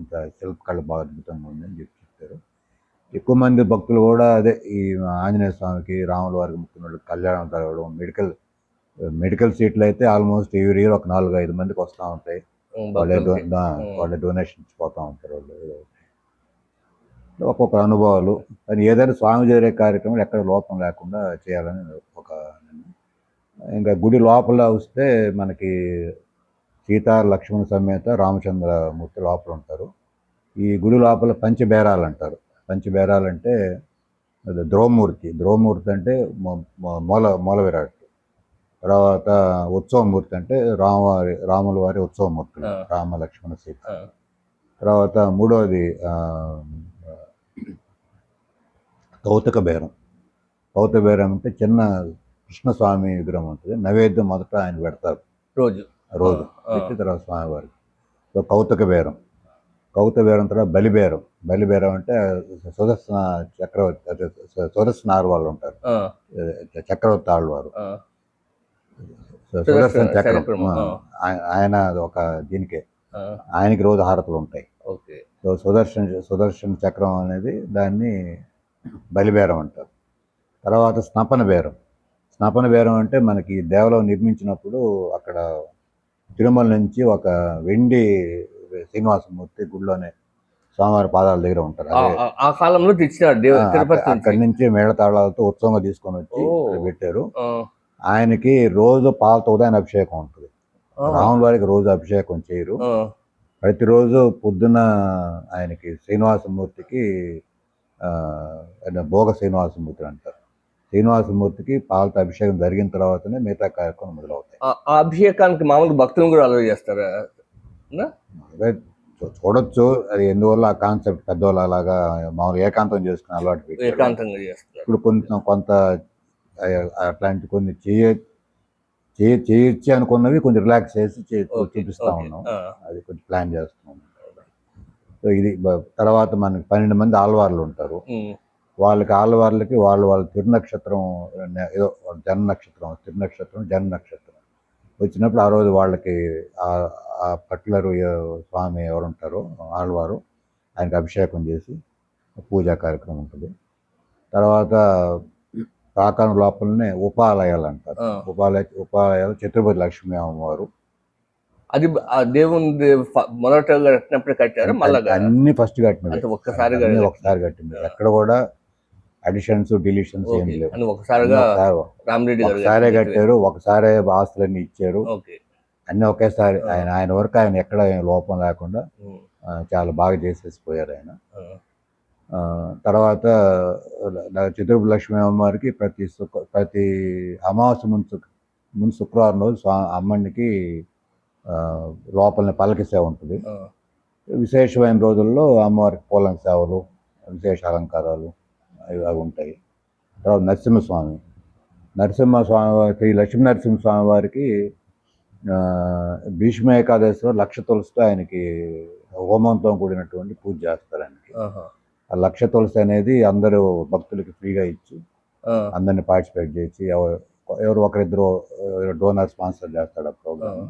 ఇంత శిల్పకళ బాగా అద్భుతంగా ఉందని చెప్పారు. ఎక్కువ మంది భక్తులు కూడా అదే ఈ ఆంజనేయ స్వామికి, రాముల వారికి ముఖ్యమైన కళ్యాణం జరగడం, మెడికల్ సీట్లు అయితే ఆల్మోస్ట్ ఎవ్రీ ఇయర్ ఒక 4-5 మందికి వస్తూ ఉంటాయి. వాళ్ళ డొనేషన్ ఇచ్చిపోతూ ఉంటారు వాళ్ళు. ఒక్కొక్క అనుభవాలు, కానీ ఏదైనా స్వామి జరిగే కార్యక్రమాలు ఎక్కడ లోపం లేకుండా చేయాలని ఒక. ఇంకా గుడి లోపల వస్తే మనకి సీతా లక్ష్మణ సమేత రామచంద్రమూర్తి లోపల ఉంటారు. ఈ గుడి లోపల పంచబేరాలు అంటారు. పంచబేరాలు అంటే ధ్రువమూర్తి అంటే మూల విరాట్. తర్వాత ఉత్సవమూర్తి అంటే రాముల వారి ఉత్సవమూర్తులు, రామ లక్ష్మణ సీత. తర్వాత మూడవది కౌతుక బేరం అంటే చిన్న కృష్ణస్వామి విగ్రహం ఉంటుంది. నైవేద్యం మొదట ఆయన పెడతారు రోజు పెట్టి తర్వాత స్వామివారికి. సో కౌతుక బేరం తర్వాత బలిబేరం అంటే సుదర్శన ఆళ్వాళ్ళు ఉంటారు, చక్రవర్తి ఆళ్వారు. సుదర్శన చక్రం ఆయన ఒక దీనికే, ఆయనకి రోజు హారతులు ఉంటాయి. సో సుదర్శన చక్రం అనేది దాన్ని బలిబేరం అంటారు. తర్వాత స్నపన బేరం అంటే మనకి దేవాలయం నిర్మించినప్పుడు అక్కడ తిరుమల నుంచి ఒక వెండి శ్రీనివాసమూర్తి గుడిలోనే స్వామివారి పాదాల దగ్గర ఉంటారు. అదే ఆ కాలంలో తెచ్చినాడు తిరుపతి అక్కడి నుంచి మేళతాళాలతో ఉత్సవంగా తీసుకొని వచ్చి ఇక్కడ పెట్టారు. ఆ, ఆయనకి రోజు పాలతో ఉదయం అభిషేకం ఉంటుంది. ఆ, రాముల వారికి రోజు అభిషేకం చేయరు. ఆ, ప్రతిరోజు పొద్దున్న ఆయనకి శ్రీనివాసమూర్తికి భోగ శ్రీనివాసమూర్తి అంటారు. శ్రీనివాసమూర్తికి పాలతో అభిషేకం జరిగిన తర్వాతనే మిగతా కార్యక్రమం మొదలవుతాయి. ఆ అభిషేకానికి మామూలు భక్తులను కూడా అలౌ చేస్తారా? అదే చూడొచ్చు, అది ఎందువల్ల ఆ కాన్సెప్ట్ పెద్దవాళ్ళు అలాగా మామూలు ఏకాంతం చేసుకుని అలవాటు పెట్టారు. ఏకాంతంగా చేస్తున్నారు. ఇప్పుడు కొంత అట్లాంటి కొన్ని చేయొచ్చు అనుకున్నవి కొంచెం రిలాక్స్ చేసి చూపిస్తా ఉన్నాం. అది కొంచెం ప్లాన్ చేస్తున్నాం. సో ఇది తర్వాత మనకి 12 మంది ఆళ్వార్లు ఉంటారు. ఆళ్వార్లకి వాళ్ళ తిరునక్షత్రం ఏదో జన్మ నక్షత్రం జన్మ నక్షత్రం వచ్చినప్పుడు ఆ రోజు వాళ్ళకి ఆ పర్టికులర్ స్వామి ఎవరు ఉంటారో ఆళ్వారు ఆయనకి అభిషేకం చేసి పూజా కార్యక్రమం ఉంటుంది. తర్వాత ప్రాకారం లోపలనే ఉపాలయాలు అంటారు. ఉపాలయాలు ఛత్రపతి లక్ష్మీ అమ్మవారు. అది దేవుని మొదట కట్టినప్పుడు కట్టారు. మళ్ళీ అన్ని ఫస్ట్ కట్టినవి, ఒకసారి కట్టింది. ఎక్కడ కూడా అడిషన్స్ డిలీషన్స్ ఏం లేవు. ఒకసారిగా రామరెడ్డి ఒకసారే కట్టారు, ఒకసారే ఆస్తులన్నీ ఇచ్చారు. అన్ని ఒకేసారి ఆయన వరకు ఆయన ఎక్కడ లోపం లేకుండా చాలా బాగా చేసేసిపోయారు ఆయన. తర్వాత ఛత్రపతి లక్ష్మీ అమ్మవారికి ప్రతి అమావాస్య ముందు శుక్రవారం రోజు అమ్మనికి లోపలనే పల్లకి సేవ ఉంటుంది. విశేషమైన రోజుల్లో అమ్మవారికి పూలం సేవలు, విశేష అలంకారాలు అవి ఉంటాయి. తర్వాత నరసింహస్వామి శ్రీ లక్ష్మీ నరసింహస్వామి వారికి భీష్మ ఏకాదశిలో 1,00,000 తులసితో ఆయనకి హోమంతో కూడినటువంటి పూజ చేస్తారు. ఆయనకి ఆ 1,00,000 తులసి అనేది అందరూ భక్తులకి ఫ్రీగా ఇచ్చి అందరిని పార్టిసిపేట్ చేసి ఎవరు ఒకరిద్దరు డోనర్ స్పాన్సర్ చేస్తాడు ఆ ప్రోగ్రామ్.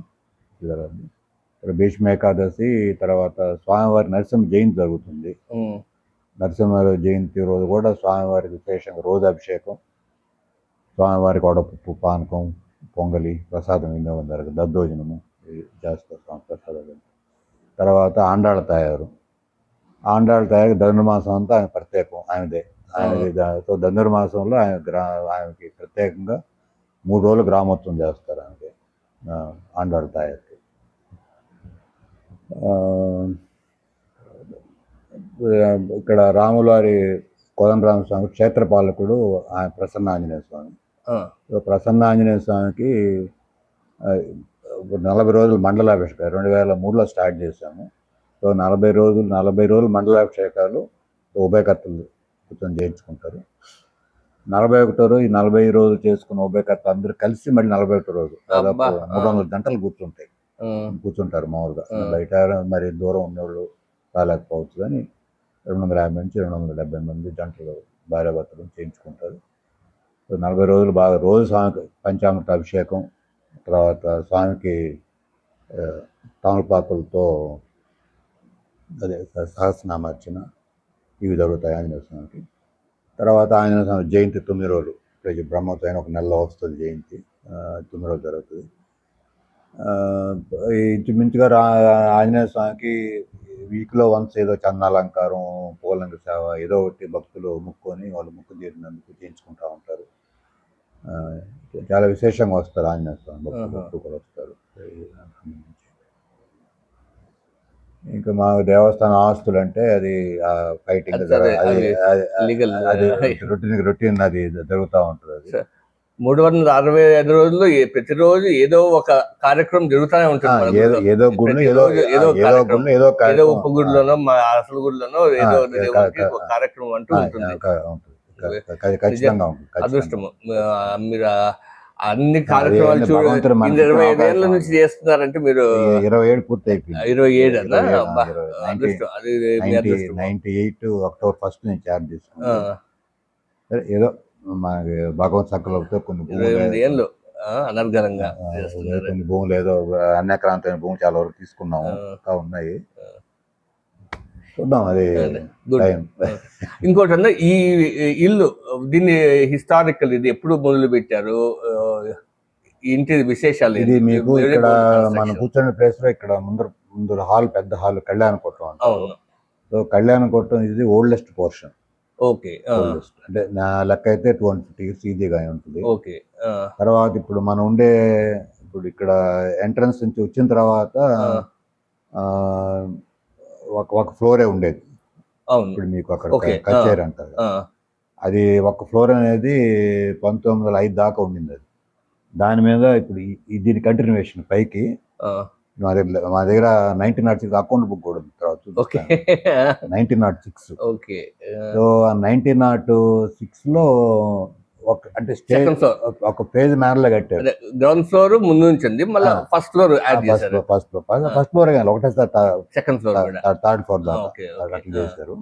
భీష్మ ఏకాదశి తర్వాత స్వామివారి నరసింహ జయంతి జరుగుతుంది. నరసింహ జయంతి రోజు కూడా స్వామివారికి విశేషంగా రోజు అభిషేకం, స్వామివారికి వడపప్పు, పానకం, పొంగలి ప్రసాదం వినియోగం జరుగుతుంది. దద్దోజనము చేస్తారు స్వామి ప్రసాదాలు. తర్వాత ఆండాళ్ళ తయారు ధనుర్మాసం అంతా ఆయన ప్రత్యేకం, ఆయనది. సో ధనుర్మాసంలో ఆయనకి ప్రత్యేకంగా 3 రోజులు గ్రామోత్సవం చేస్తారు. ఆయనకి ఆండాళ్ళ తయారుకి. ఇక్కడ రాములవారి కోదండరామస్వామి క్షేత్రపాలకుడు ఆయన ప్రసన్న ఆంజనేయ స్వామి. ప్రసన్న ఆంజనేయ స్వామికి 40 రోజులు మండలాభిషేకాలు 2003లో స్టార్ట్ చేశాము. సో 40 రోజులు మండలాభిషేకాలు ఉభయకర్తలు కూర్చొని చేయించుకుంటారు. 41వ రోజు ఈ 40 రోజులు చేసుకున్న ఉభయకర్తలు అందరూ కలిసి మళ్ళీ 41వ రోజు దాదాపు 300 గంటలు కూర్చుంటారు. మామూలుగా బయట మరి దూరం ఉన్నవాళ్ళు రాలేకపోవచ్చు, కానీ 250 నుంచి 270 మంది జంటలు భార్యాభర్తలు చేయించుకుంటారు. 40 రోజులు బాగా రోజు స్వామికి పంచామృత అభిషేకం, తర్వాత స్వామికి తమలపాకులతో అదే సహస్రనామార్చన ఇవి జరుగుతాయి ఆంజనేయ స్వామికి. తర్వాత ఆంజనేయ స్వామి జయంతి 9 రోజులు బ్రహ్మోత్సవం అయిన 1 నెలలో వస్తుంది జయంతి. 9 రోజులు జరుగుతుంది. ఇంచుమించుగా ఆంజనేయ స్వామికి వీక్లో వన్స్ ఏదో చందాలంకారం, పూలంగి సేవ ఏదో ఒకటి భక్తులు ముక్కొని వాళ్ళు మొక్కు తీరినందుకు చేయించుకుంటూ ఉంటారు. చాలా విశేషంగా వస్తారు ఆంజనేయ స్వామి భక్తులు కూడా వస్తారు. ఇంకా మా దేవస్థానం ఆస్తులు అంటే అది ఫైటింగ్ రొటీన్ అది జరుగుతూ ఉంటుంది. అది 365 రోజుల్లో ప్రతిరోజు ఏదో ఒక కార్యక్రమం జరుగుతూనే ఉంటుంది. ఏదో ఉప్పు గుడిలోనో అసలు గుడిలోనో ఏదో ఒక కార్యక్రమం అంటూ ఉంటుంది. అదృష్టము మీరు అన్ని కార్యక్రమాలు చూడండి. 25 ఏళ్ళ నుంచి చేస్తున్నారంటే మీరు 27 పూర్తి అయిపోయింది. 27 98 అక్టోబర్ 1 నుంచి చార్జ్ చేసుకున్నాను. ఏదో మనకి భగవత్ సంకల్పంతో కొన్ని 28 ఏళ్ళు అనర్గళంగా కొన్ని భూములు ఏదో అన్యక్రాంతమైన భూములు చాలా వరకు తీసుకున్నాము, ఇంకా ఉన్నాయి. చూద్దాం అది. ఇంకోటి అన్న, ఈ ఇల్లు దీన్ని హిస్టారికల్ ఇది ఎప్పుడు మొదలు పెట్టారు, ఇంటి విశేషాలు ఇది మీకు ఇక్కడ మనం కూర్చున్న ప్లేస్ లో ఇక్కడ ముందు హాల్, పెద్ద హాల్ కళ్యాణ కోటం అంటారు. సో కళ్యాణ కొట్టం ఇది ఓల్డెస్ట్ పోర్షన్. ఓకే. ఓల్డెస్ట్ అంటే నా లెక్క అయితే 250 ఇయర్స్ ఈజీగా ఉంటుంది. ఓకే. తర్వాత ఇప్పుడు మనం ఉండే ఇప్పుడు ఇక్కడ ఎంట్రన్స్ నుంచి వచ్చిన తర్వాత ఆ, ఒక ఫ్లోరే ఉండేది. అవును. ఇప్పుడు మీకు అక్కడ ఓకే. కచేరీ అంటారు. అది ఒక ఫ్లోర్ అనేది 1905 దాకా ఉండింది అది. దాని మీద ఇప్పుడు దీని కంటిన్యూషన్ పైకి మా దగ్గర 1906 అకౌంట్ బుక్ కూడా ఉంది. తర్వాత ఓకే. 1906. ఓకే. సో ఆ 1906లో అంటే స్టేజ్ ఒక పేజ్ మేనలో కట్టారు. గ్రౌండ్ ఫ్లోర్ ముందు నుంచి ఉంది, మళ్ళీ ఫస్ట్ ఫ్లోర్ యాడ్ చేశారు. ఫస్ట్ ఫ్లోర్ ఒకటేసారి సెకండ్ ఫ్లోర్ థర్డ్ ఫ్లోర్ దాకా అట్లా చేశారు.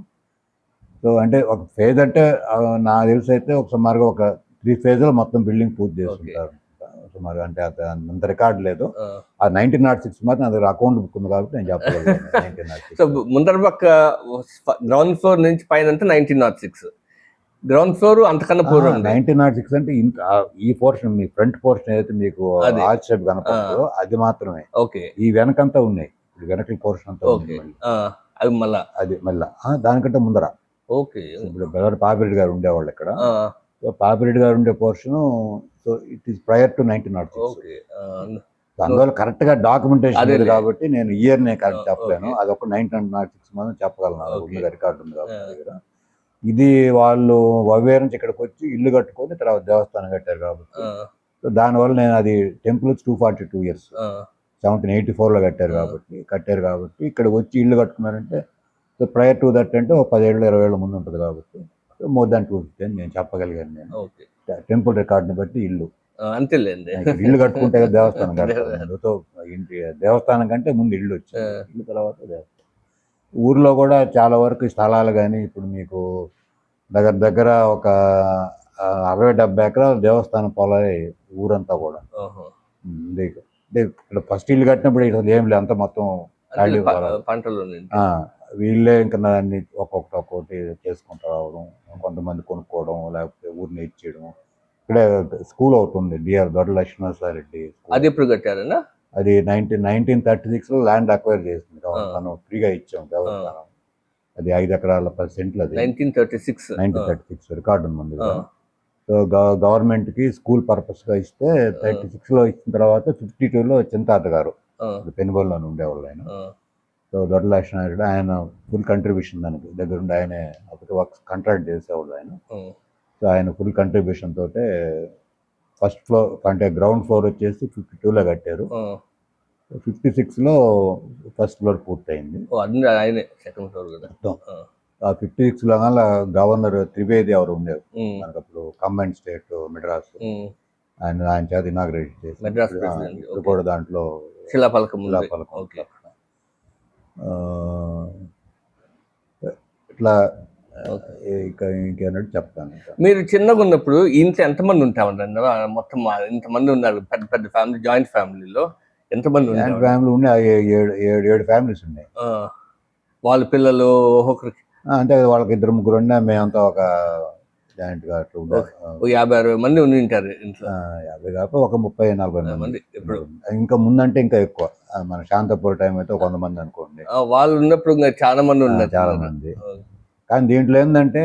సో అంటే ఒక ఫేజ్ అంటే నాకు తెలిసి అయితే ఒక సుమారుగా ఒక 3 ఫేజ్లో మొత్తం బిల్డింగ్ పూర్తి చేస్తుంటారు సుమారు. అంటే అంత రికార్డు లేదు. ఆ 1906 మాత్రం అది అకౌంట్ బుక్ ఉంది కాబట్టి నేను చెప్పగలను. సో ముందర పక్క గ్రౌండ్ ఫ్లోర్ నుంచి పైన 1906, గ్రౌండ్ ఫ్లోర్ అంతకన్నా పూర్వం 1906 అంటే ఈ పోర్షన్ మీ ఫ్రంట్ పోర్షన్ ఏదైతే మీకు ఆర్చ్ షేప్ కనపడుతుందో అది మాత్రమే. ఓకే. ఈ వెనకంతా ఉన్నాయి, వెనకల పోర్షన్ అంతా అది మళ్ళా దానికంటే ముందర. ఓకే. ఇప్పుడు బ్రదర్ పాపిరెడ్డి గారు ఉండేవాళ్ళు ఇక్కడ. సో పాపిరెడ్డి గారు ఉండే portion, so it is prior to 1906. అందువల్ల కరెక్ట్ గా డాక్యుమెంటేషన్ ఉంది కాబట్టి నేను ఇయర్ నేను కరెక్ట్ చెప్పలేను. అది ఒక 1906 మాత్రం చెప్పగలను, రికార్డు ఉంది కాబట్టి దగ్గర. ఇది వాళ్ళు వవేర్ నుంచి ఇక్కడికి వచ్చి ఇల్లు కట్టుకొని తర్వాత దేవస్థానం కట్టారు కాబట్టి, సో దానివల్ల నేను అది టెంపుల్ 242 ఇయర్స్ 1784లో కట్టారు కాబట్టి ఇక్కడ వచ్చి ఇల్లు కట్టుకున్నారంటే సో ప్రయర్ టు దట్ అంటే ఒక 10 ఏళ్ళు 20 ఏళ్ళ ముందు ఉంటుంది కాబట్టి మోర్ దాన్ 250 అని నేను చెప్పగలిగాను. నేను టెంపుల్ రికార్డుని బట్టి ఇల్లు అంతేలేండి. ఇల్లు కట్టుకుంటే దేవస్థానం కట్టారు. సో ఇంటి దేవస్థానం కంటే ముందు ఇల్లు వచ్చింది, ఇల్లు తర్వాత దేవస్థానం. ఊర్లో కూడా చాలా వరకు స్థలాలు కానీ ఇప్పుడు మీకు దగ్గర ఒక 60-70 ఎకరాలు దేవస్థానం పొలాలే ఊరంతా కూడా. ఇక్కడ ఫస్ట్ ఇల్లు కట్టినప్పుడు ఇట్లా ఏం లేదు, అంతా మొత్తం పంటలు. వీళ్ళే ఇంకా దాన్ని ఒక్కొక్కటి చేసుకుంటూ రావడం, కొంతమంది కొనుక్కోవడం, లేకపోతే ఊరిని ఇచ్చేయడం. ఇక్కడే స్కూల్ అవుతుంది, డిఆర్ దొడ్డ లక్ష్మణసారెడ్డి. అది ఎప్పుడు కట్టారన్నా? అది 1936లో ల్యాండ్ అక్వైర్ చేసింది, మనం ఫ్రీగా ఇచ్చాం దేవస్థానం. అది 5 ఎకరాల 10 సెంట్లు. అది 1936 రికార్డు ఉంది. సో గవర్నమెంట్కి స్కూల్ పర్పస్గా ఇస్తే 36లో ఇచ్చిన తర్వాత 52లో చింతాత గారు పెనుగోలులోనే ఉండేవాళ్ళు ఆయన. సో దొడ్డ లక్ష్మణారెడ్డి ఆయన ఫుల్ కంట్రిబ్యూషన్ దానికి దగ్గరుండి ఆయనే అప్పటి వర్క్స్ కాంట్రాక్ట్ చేసేవాళ్ళు ఆయన. సో ఆయన ఫుల్ కంట్రిబ్యూషన్ తోటే ఫస్ట్ ఫ్లోర్ అంటే గ్రౌండ్ ఫ్లోర్ వచ్చేసి 52లో కట్టారు. 56లో ఫస్ట్ ఫ్లోర్ పూర్తయింది. ఆ 56లో గవర్నర్ త్రివేది ఎవరు ఉండేవారు మనకు అప్పుడు, కంబైన్డ్ స్టేట్ మెడ్రాస్. ఆయన చేత ఇనాగ్రేట్ చేసి కూడా దాంట్లో శిలాఫలకం ఇట్లా ఇంకేమన్నట్టు చెప్తాను. మీరు చిన్నగా ఉన్నప్పుడు ఇంట్లో ఎంతమంది ఉంటామండి? మొత్తం ఇంతమంది ఉన్నారు, పెద్ద పెద్ద ఫ్యామిలీ, జాయింట్ ఫ్యామిలీలో ఎంతమంది ఫ్యామిలీ ఉన్నాయి? 7 ఫ్యామిలీస్ ఉన్నాయి. వాళ్ళ పిల్లలు ఒక్కొక్కరికి అంటే వాళ్ళకి 2-3 ఉన్నా మేమంతా ఒక జాయింట్ గా 50-60 మంది ఉండి ఉంటారు ఇంట్లో. 50 కాక ఒక 30-40 మంది. ఇంకా ముందంటే ఇంకా ఎక్కువ. మన శాంతపూర్ టైం అయితే 100 మంది అనుకోండి. వాళ్ళు ఉన్నప్పుడు చాలా మంది ఉన్నారు, చాలా మంది. కానీ దీంట్లో ఏంటంటే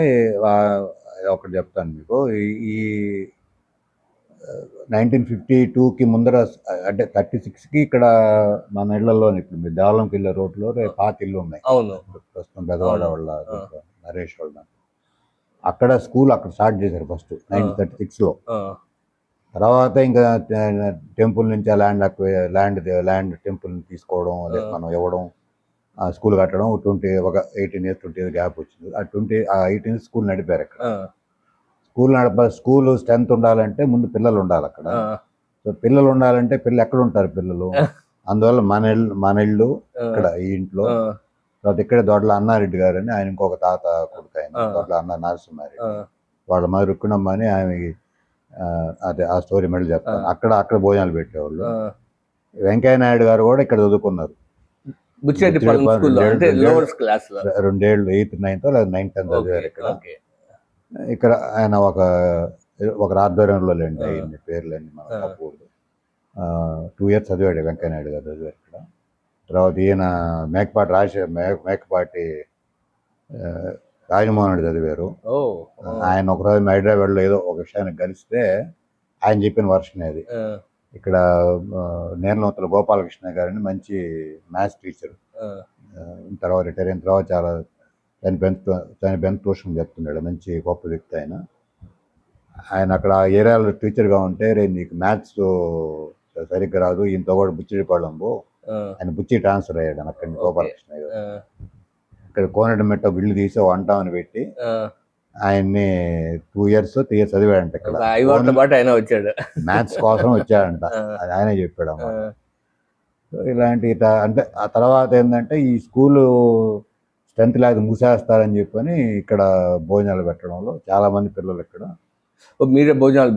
ఒకటి చెప్తాను మీకు, ఈ 1952కి ముందర అంటే 36కి ఇక్కడ మన ఇళ్లలో ఇప్పుడు మీరు దేవాలంకి వెళ్ళే రోడ్లో పాత ఇల్లు ఉన్నాయి. ప్రస్తుతం పెదవాడ వాళ్ళ నరేష్ వాళ్ళ అక్కడ స్కూల్ అక్కడ స్టార్ట్ చేశారు ఫస్ట్ 1936లో. తర్వాత ఇంకా టెంపుల్ నుంచి ఆ ల్యాండ్ టెంపుల్ తీసుకోవడం, అదే మనం ఇవ్వడం, స్కూల్ కట్టడం. 18 ఇయర్స్ 20 ఇయర్స్ గ్యాప్ వచ్చింది. ఆ 18 ఇయర్స్ స్కూల్ నడిపారు అక్కడ. స్కూల్ స్ట్రెంత్ ఉండాలంటే ముందు పిల్లలు ఉండాలి అక్కడ. సో పిల్లలు ఉండాలంటే పిల్లలు ఎక్కడ ఉంటారు పిల్లలు? అందువల్ల మన ఇల్లు ఇక్కడ ఈ ఇంట్లో. తర్వాత ఇక్కడే దొడ్ల అన్నారెడ్డి గారు అని ఆయన ఇంకొక తాత కొడుకు, ఆయన దొడ్ల అన్న నరసింహారెడ్డి. వాళ్ళ మరి రుక్కునమ్మ అని ఆమె, అదే ఆ స్టోరీ మళ్ళీ చెప్తాను. అక్కడ భోజనాలు పెట్టేవాళ్ళు. వెంకయ్య నాయుడు గారు కూడా ఇక్కడ చదువుకున్నారు 2 ఏళ్ళు, 8th 9th లేదా 9th 10th చదివారు ఇక్కడ. ఇక్కడ ఆయన ఒకరి ఆధ్వర్యంలో లేండి అయ్యింది, పేర్లన్నీ మనం తప్పకూడదు. 2 years చదివాడు వెంకయ్య నాయుడు గారు, చదివారు ఇక్కడ. తర్వాత ఈయన మేకపాటి రాజమోహన్ రెడ్డి చదివారు. ఓ. ఆయన ఒకరోజు హైదరాబాద్లో ఏదో ఒక విషయానికి కలిస్తే ఆయన చెప్పిన వర్షన్ అది. ఇక్కడ నేర్లమతుల గోపాలకృష్ణ గారిని మంచి మ్యాథ్స్ టీచర్, తర్వాత రిటైర్ అయిన తర్వాత చాలా బెంత్ ట్యూషన్ చెప్తున్నాడు, మంచి గొప్ప వ్యక్తి ఆయన. ఆయన అక్కడ ఏరియాలో టీచర్గా ఉంటే రే నీకు మ్యాథ్స్ సరిగ్గా రాదు, ఈయనతో కూడా బుచ్చిడిపాళెంబు, ఆయన బుచ్చి ట్రాన్స్ఫర్ అయ్యాడు అక్కడి గోపాలకృష్ణ గారు. ఇక్కడ కోనటిమెట్ట బిల్లు తీసి వంటామని పెట్టి ఆయన్ని 2 years 3 years చదివాడంట. ఇక్కడ ఆయన వచ్చాడు, మ్యాథ్స్ కోసం వచ్చాడంట, అది ఆయనే చెప్పాడు అన్నమాట. సో ఇలాంటి అంటే ఆ తర్వాత ఏంటంటే ఈ స్కూలు స్ట్రెంత్ లేక మూసేస్తారని చెప్పని ఇక్కడ భోజనాలు పెట్టడంలో చాలా మంది పిల్లలు ఇక్కడ మీరే భోజనాలు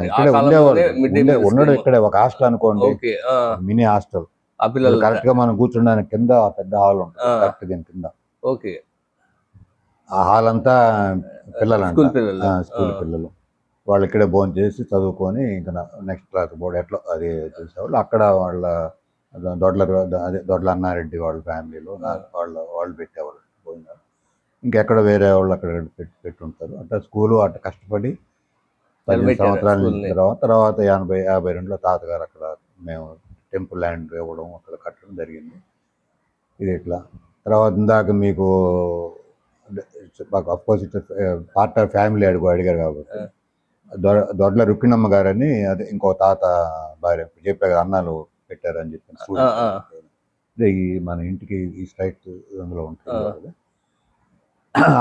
ఇక్కడే ఉండేవాళ్ళు. ఉండడం ఇక్కడే ఒక హాస్టల్ అనుకోండి, మినీ హాస్టల్. కరెక్ట్ గా మనం కూర్చుండడానికి కింద పెద్ద హాల్ ఉంటుంది, కరెక్ట్ దీని కింద. ఆ హాల్ అంతా స్కూల్ పిల్లలు వాళ్ళు ఇక్కడే భోజనం చేసి చదువుకొని ఇంకా నెక్స్ట్ క్లాస్ బోర్డు ఎట్లా అది చూసేవాళ్ళు. అక్కడ వాళ్ళ దొడ్ల అన్నారెడ్డి వాళ్ళ ఫ్యామిలీలో వాళ్ళు పెట్టేవాళ్ళు భోజనాలు. ఇంకెక్కడ వేరే వాళ్ళు అక్కడ పెట్టుంటారు. అట్లా స్కూలు అట్లా కష్టపడి 15 సంవత్సరాల తర్వాత 52లో తాతగారు అక్కడ మేము టెంపుల్ ల్యాండ్ ఇవ్వడం అక్కడ కట్టడం జరిగింది. ఇది ఇట్లా తర్వాత ఇందాక మీకు అఫ్కోర్స్ ఇట్లా పార్ట్ ఆఫ్ ఫ్యామిలీ అడిగారు కాబట్టి దొడ్ల రుక్కిణమ్మ గారని అదే ఇంకో తాత భార్య చెప్పారు, అన్నాలు పెట్టారని చెప్పి ఈ మన ఇంటికి ఈ స్ట్రైట్ అందులో ఉంటుంది కదా.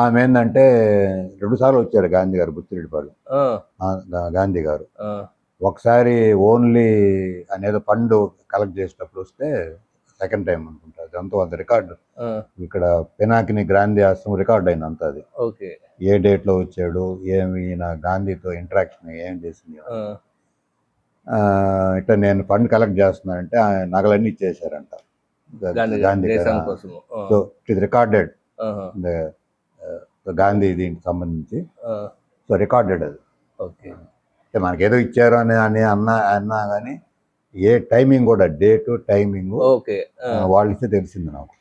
ఆమె ఏంటంటే 2 సార్లు వచ్చారు గాంధీ గారు బుచ్చిరెడ్డిపాళెం. గాంధీ గారు ఒకసారి ఓన్లీ అనేదో ఫండ్ కలెక్ట్ చేసేటప్పుడు వస్తే, సెకండ్ టైం అనుకుంటా, దాంతో అది రికార్డు ఇక్కడ పినాకిని గాంధీ ఆశ్రమం రికార్డ్ అయింది అంతా. అది ఏ డేట్లో వచ్చాడు, ఏమి నా గాంధీతో ఇంటరాక్షన్ ఏం చేసింది. ఇట్లా నేను ఫండ్ కలెక్ట్ చేస్తున్నానంటే ఆయన నగలన్నీ ఇచ్చేసారంట గాంధీ గారు. సో ఇట్ రికార్డెడ్ గాంధీ దీనికి సంబంధించి. సో రికార్డెడ్ అది. మనకేదో ఇచ్చారు అని అన్నా కానీ ఏ టైమింగ్ కూడా డేటు టైమింగ్ వాళ్ళు ఇస్తే తెలిసింది నాకు.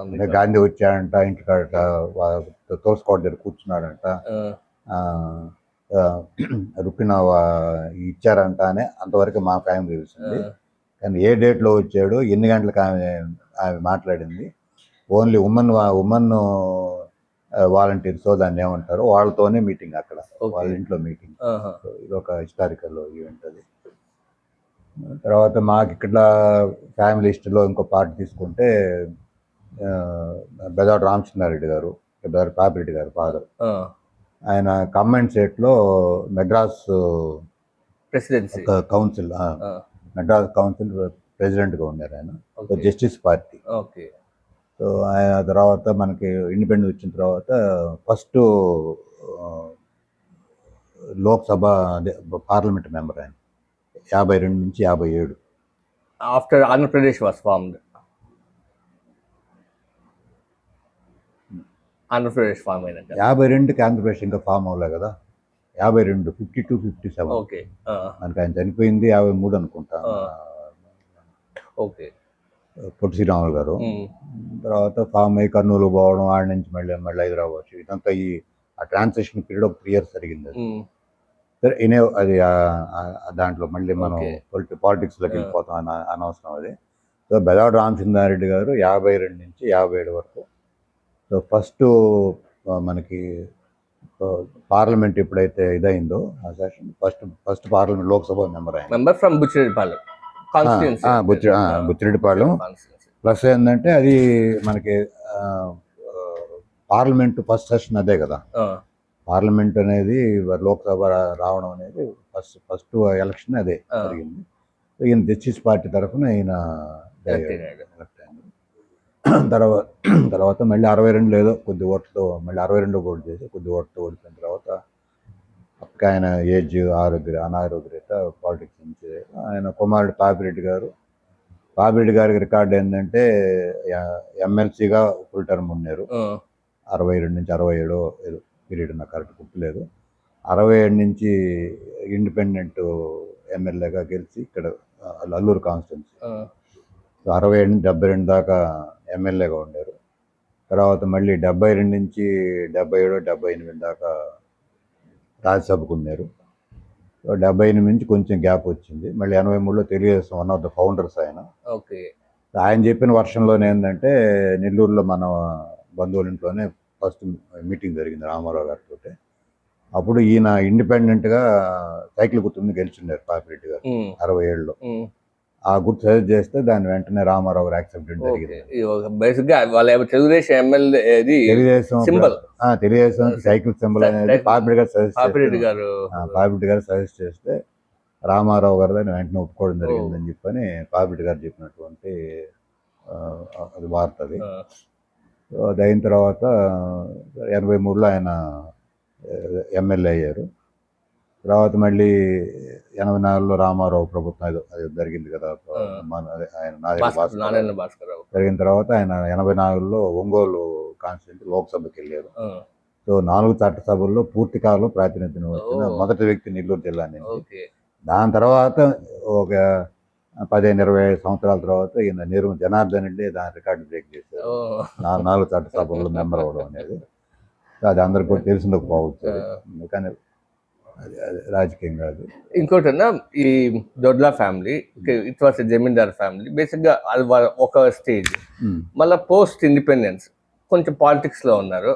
అంటే గాంధీ వచ్చాడంట, ఇంటికాడట తోసుకోట దగ్గర కూర్చున్నాడంట, రుక్కిన ఇచ్చారంట అని అంతవరకు మా ఫ్యామిలీ తెలిసింది. కానీ ఏ డేట్లో వచ్చాడు, ఎన్ని గంటలకు ఆమె మాట్లాడింది, ఓన్లీ ఉమెన్ వాలంటీర్స్ దాన్ని ఏమంటారు వాళ్ళతోనే మీటింగ్ అక్కడ, వాళ్ళ ఇంట్లో మీటింగ్. ఇది ఒక హిస్టారికల్ ఈవెంట్ అది. తర్వాత మాకు ఇక్కడ ఫ్యామిలీ హిస్టరీలో ఇంకో పార్ట్ తీసుకుంటే బెదాడు రామచంద్రారెడ్డి గారు, పాపిరెడ్డి గారు ఫాదర్, ఆయన కమెంట్ స్టేట్లో Madras presidency council, Madras council ప్రెసిడెంట్గా ఉన్నారు ఆయన, జస్టిస్ పార్టీ. సో ఆయన తర్వాత మనకి ఇండిపెండెన్స్ వచ్చిన తర్వాత ఫస్ట్ లోక్సభ పార్లమెంట్ మెంబర్ ఆయన 52 నుంచి 57. After Andhra Pradesh was formed. Andhra Pradesh form అయినాక 52కి ఆంధ్రప్రదేశ్ ఇంకా ఫామ్ అవ్వలే కదా. 52, 52, 57 మనకి ఆయన చనిపోయింది 53 అనుకుంటా. పొట్టి శ్రీరాములు గారు. తర్వాత ఫామ్ అయ్యి కర్నూలు పోవడం, ఆడ నుంచి మళ్ళీ హైదరాబాద్, ఇదంతా ఆ ట్రాన్సాక్షన్ పీరియడ్ ఒక 3 years జరిగింది అది. సరే అది దాంట్లో మళ్ళీ మనం పాలిటిక్స్లోకి వెళ్ళిపోతాం అని అనవసరం అది. సో బెదాడు రామచంద్రారెడ్డి గారు 52 నుంచి 57 వరకు. సో ఫస్ట్ మనకి పార్లమెంట్ ఎప్పుడైతే ఇదైందో ఆ session, first parliament Lok Sabha member from Buchireddypalem. Buchireddypalem. Plus ఏంటంటే అది మనకి పార్లమెంట్ ఫస్ట్ సెషన్ అదే కదా. పార్లమెంట్ అనేది లోక్సభ రావడం అనేది ఫస్ట్ ఎలక్షన్ అదే జరిగింది. ఈయన జస్టిస్ పార్టీ తరఫున ఈయన తర్వాత మళ్ళీ 62 ఏదో కొద్ది ఓట్లతో మళ్ళీ 62 ఓటు చేసి కొద్ది ఓట్లతో ఓడిపోయిన తర్వాత అప్పటికి ఆయన ఏజ్ అనారోగ్యత పాలిటిక్స్ నుంచి ఆయన కుమారుడు పాపిరెడ్డి గారికి రికార్డు ఏంటంటే ఎమ్మెల్సీగా ఫుల్ టర్మ్ ఉన్నారు. 62 నుంచి 67 ఏదో పీరియడ్ నాకు కరెక్ట్ గుర్తులేదు. 67 నుంచి ఇండిపెండెంట్ ఎమ్మెల్యేగా గెలిచి ఇక్కడ అల్లూరు కాన్స్టిట్యున్సీ 67 నుంచి 72 దాకా ఎమ్మెల్యేగా ఉండారు. తర్వాత మళ్ళీ 72 నుంచి 77 78 దాకా రాజ్యసభకు ఉన్నారు. 78 నుంచి కొంచెం గ్యాప్ వచ్చింది. మళ్ళీ 83లో Telugu Desam one of the founders ఆయన. ఓకే. ఆయన చెప్పిన వర్షంలోనే ఏంటంటే నెల్లూరులో మన బంధువుల ఇంట్లోనే ఫస్ట్ మీటింగ్ జరిగింది రామారావు గారితో. అప్పుడు ఈయన ఇండిపెండెంట్గా సైకిల్ గుర్తు మీద గెలిచిండారు పాపిరెడ్డి గారు 67లో. ఆ గుర్తు సజెస్ట్ చేస్తే దాన్ని వెంటనే రామారావు గారు యాక్సెప్ట్ చేయడం జరిగింది. బేసిక్ గా వాళ్ళ Telugu Desam MLA Telugu Desam cycle symbol అనేది పాపిరెడ్డి గారు సజెస్ట్ చేస్తే రామారావు గారు దాన్ని వెంటనే ఒప్పుకోవడం జరిగిందని చెప్పని పాపిరెడ్డి గారు చెప్పినటువంటి అది వార్త అది. అది అయిన తర్వాత 83లో ఆయన ఎమ్మెల్యే అయ్యారు. తర్వాత మళ్ళీ 84లో రామారావు ప్రభుత్వం అది జరిగింది కదా, ఆయన నారాయణ భాస్కర్ జరిగిన తర్వాత ఆయన 84లో ఒంగోలు కాన్స్టిట్యూన్సీ లోక్సభకి వెళ్ళారు. సో 4 చట్టసభల్లో పూర్తి కాలం ప్రాతినిధ్యం వచ్చిన మొదటి వ్యక్తి నెల్లూరు జిల్లా నుంచి. దాని తర్వాత ఒక 15-20 సంవత్సరాల తర్వాత ఈయన నీరు జనార్దన్ రెడ్డి దాని రికార్డు బ్రేక్ చేశారు. 4 చట్టసభల్లో మెంబర్ అవ్వడం అనేది అది అందరికి కూడా తెలిసిండకపోవచ్చు, కానీ రాజకీయం కాదు. ఇంకోటన్నా ఈ Dodla family it was zamindar family బేసిక్గా అది ఒక స్టేజ్. మళ్ళీ పోస్ట్ ఇండిపెండెన్స్ కొంచెం పాలిటిక్స్లో ఉన్నారు.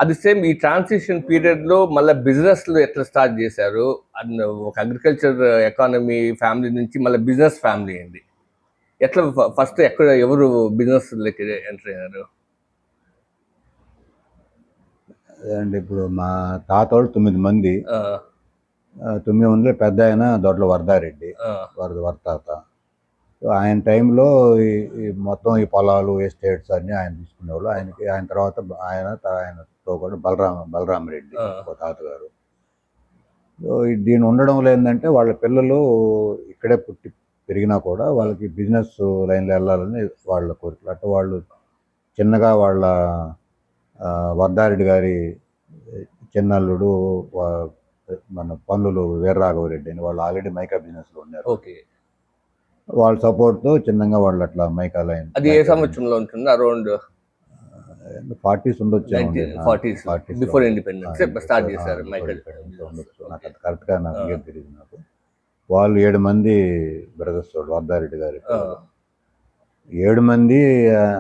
అది సేమ్ ఈ ట్రాన్సిషన్ పీరియడ్లో మళ్ళీ బిజినెస్లో ఎట్లా స్టార్ట్ చేశారు, అండ్ ఒక అగ్రికల్చర్ ఎకానమీ ఫ్యామిలీ నుంచి మళ్ళీ బిజినెస్ ఫ్యామిలీ అయింది. ఎట్లా ఫస్ట్ ఎవరు బిజినెస్లోకి ఎంటర్ అయ్యారు? అండ్ ఇప్పుడు మా తాత వాళ్ళు 9 మంది. 9 మందిలో పెద్ద ఆయన దొడ్ల వరదారెడ్డి, వరతాత. ఆయన టైంలో ఈ మొత్తం ఈ పొలాలు ఎస్టేట్స్ అన్నీ ఆయన తీసుకునేవాళ్ళు. ఆయన తర్వాత ఆయనతో కూడా బలరామరెడ్డి తాతగారు. దీని ఉండడంలో ఏంటంటే వాళ్ళ పిల్లలు ఇక్కడే పుట్టి పెరిగినా కూడా వాళ్ళకి బిజినెస్ లైన్లో వెళ్ళాలని వాళ్ళ కోరికలు. అట్లా వాళ్ళు చిన్నగా వాళ్ళ వరదారెడ్డి గారి చిన్నల్లుడు మన పన్నులు వీరరాఘవరెడ్డి అని వాళ్ళు ఆల్రెడీ మైకా బిజినెస్లో ఉన్నారు. ఓకే. వాళ్ళ సపోర్ట్తో చిన్నగా వాళ్ళు అట్లా మైకా లైన్. అది ఏ సంవత్సరంలో ఉంటుంది? అరౌండ్ 40s ఉండొచ్చు, 40s బిఫోర్ ఇండిపెండెన్స్ స్టార్ట్ చేశారు మైకా. నాకు అది కరెక్ట్గా నాకు ఏం తెలియదు. నాకు వాళ్ళు 7 మంది బ్రదర్స్ వరదారెడ్డి గారి 7 మంది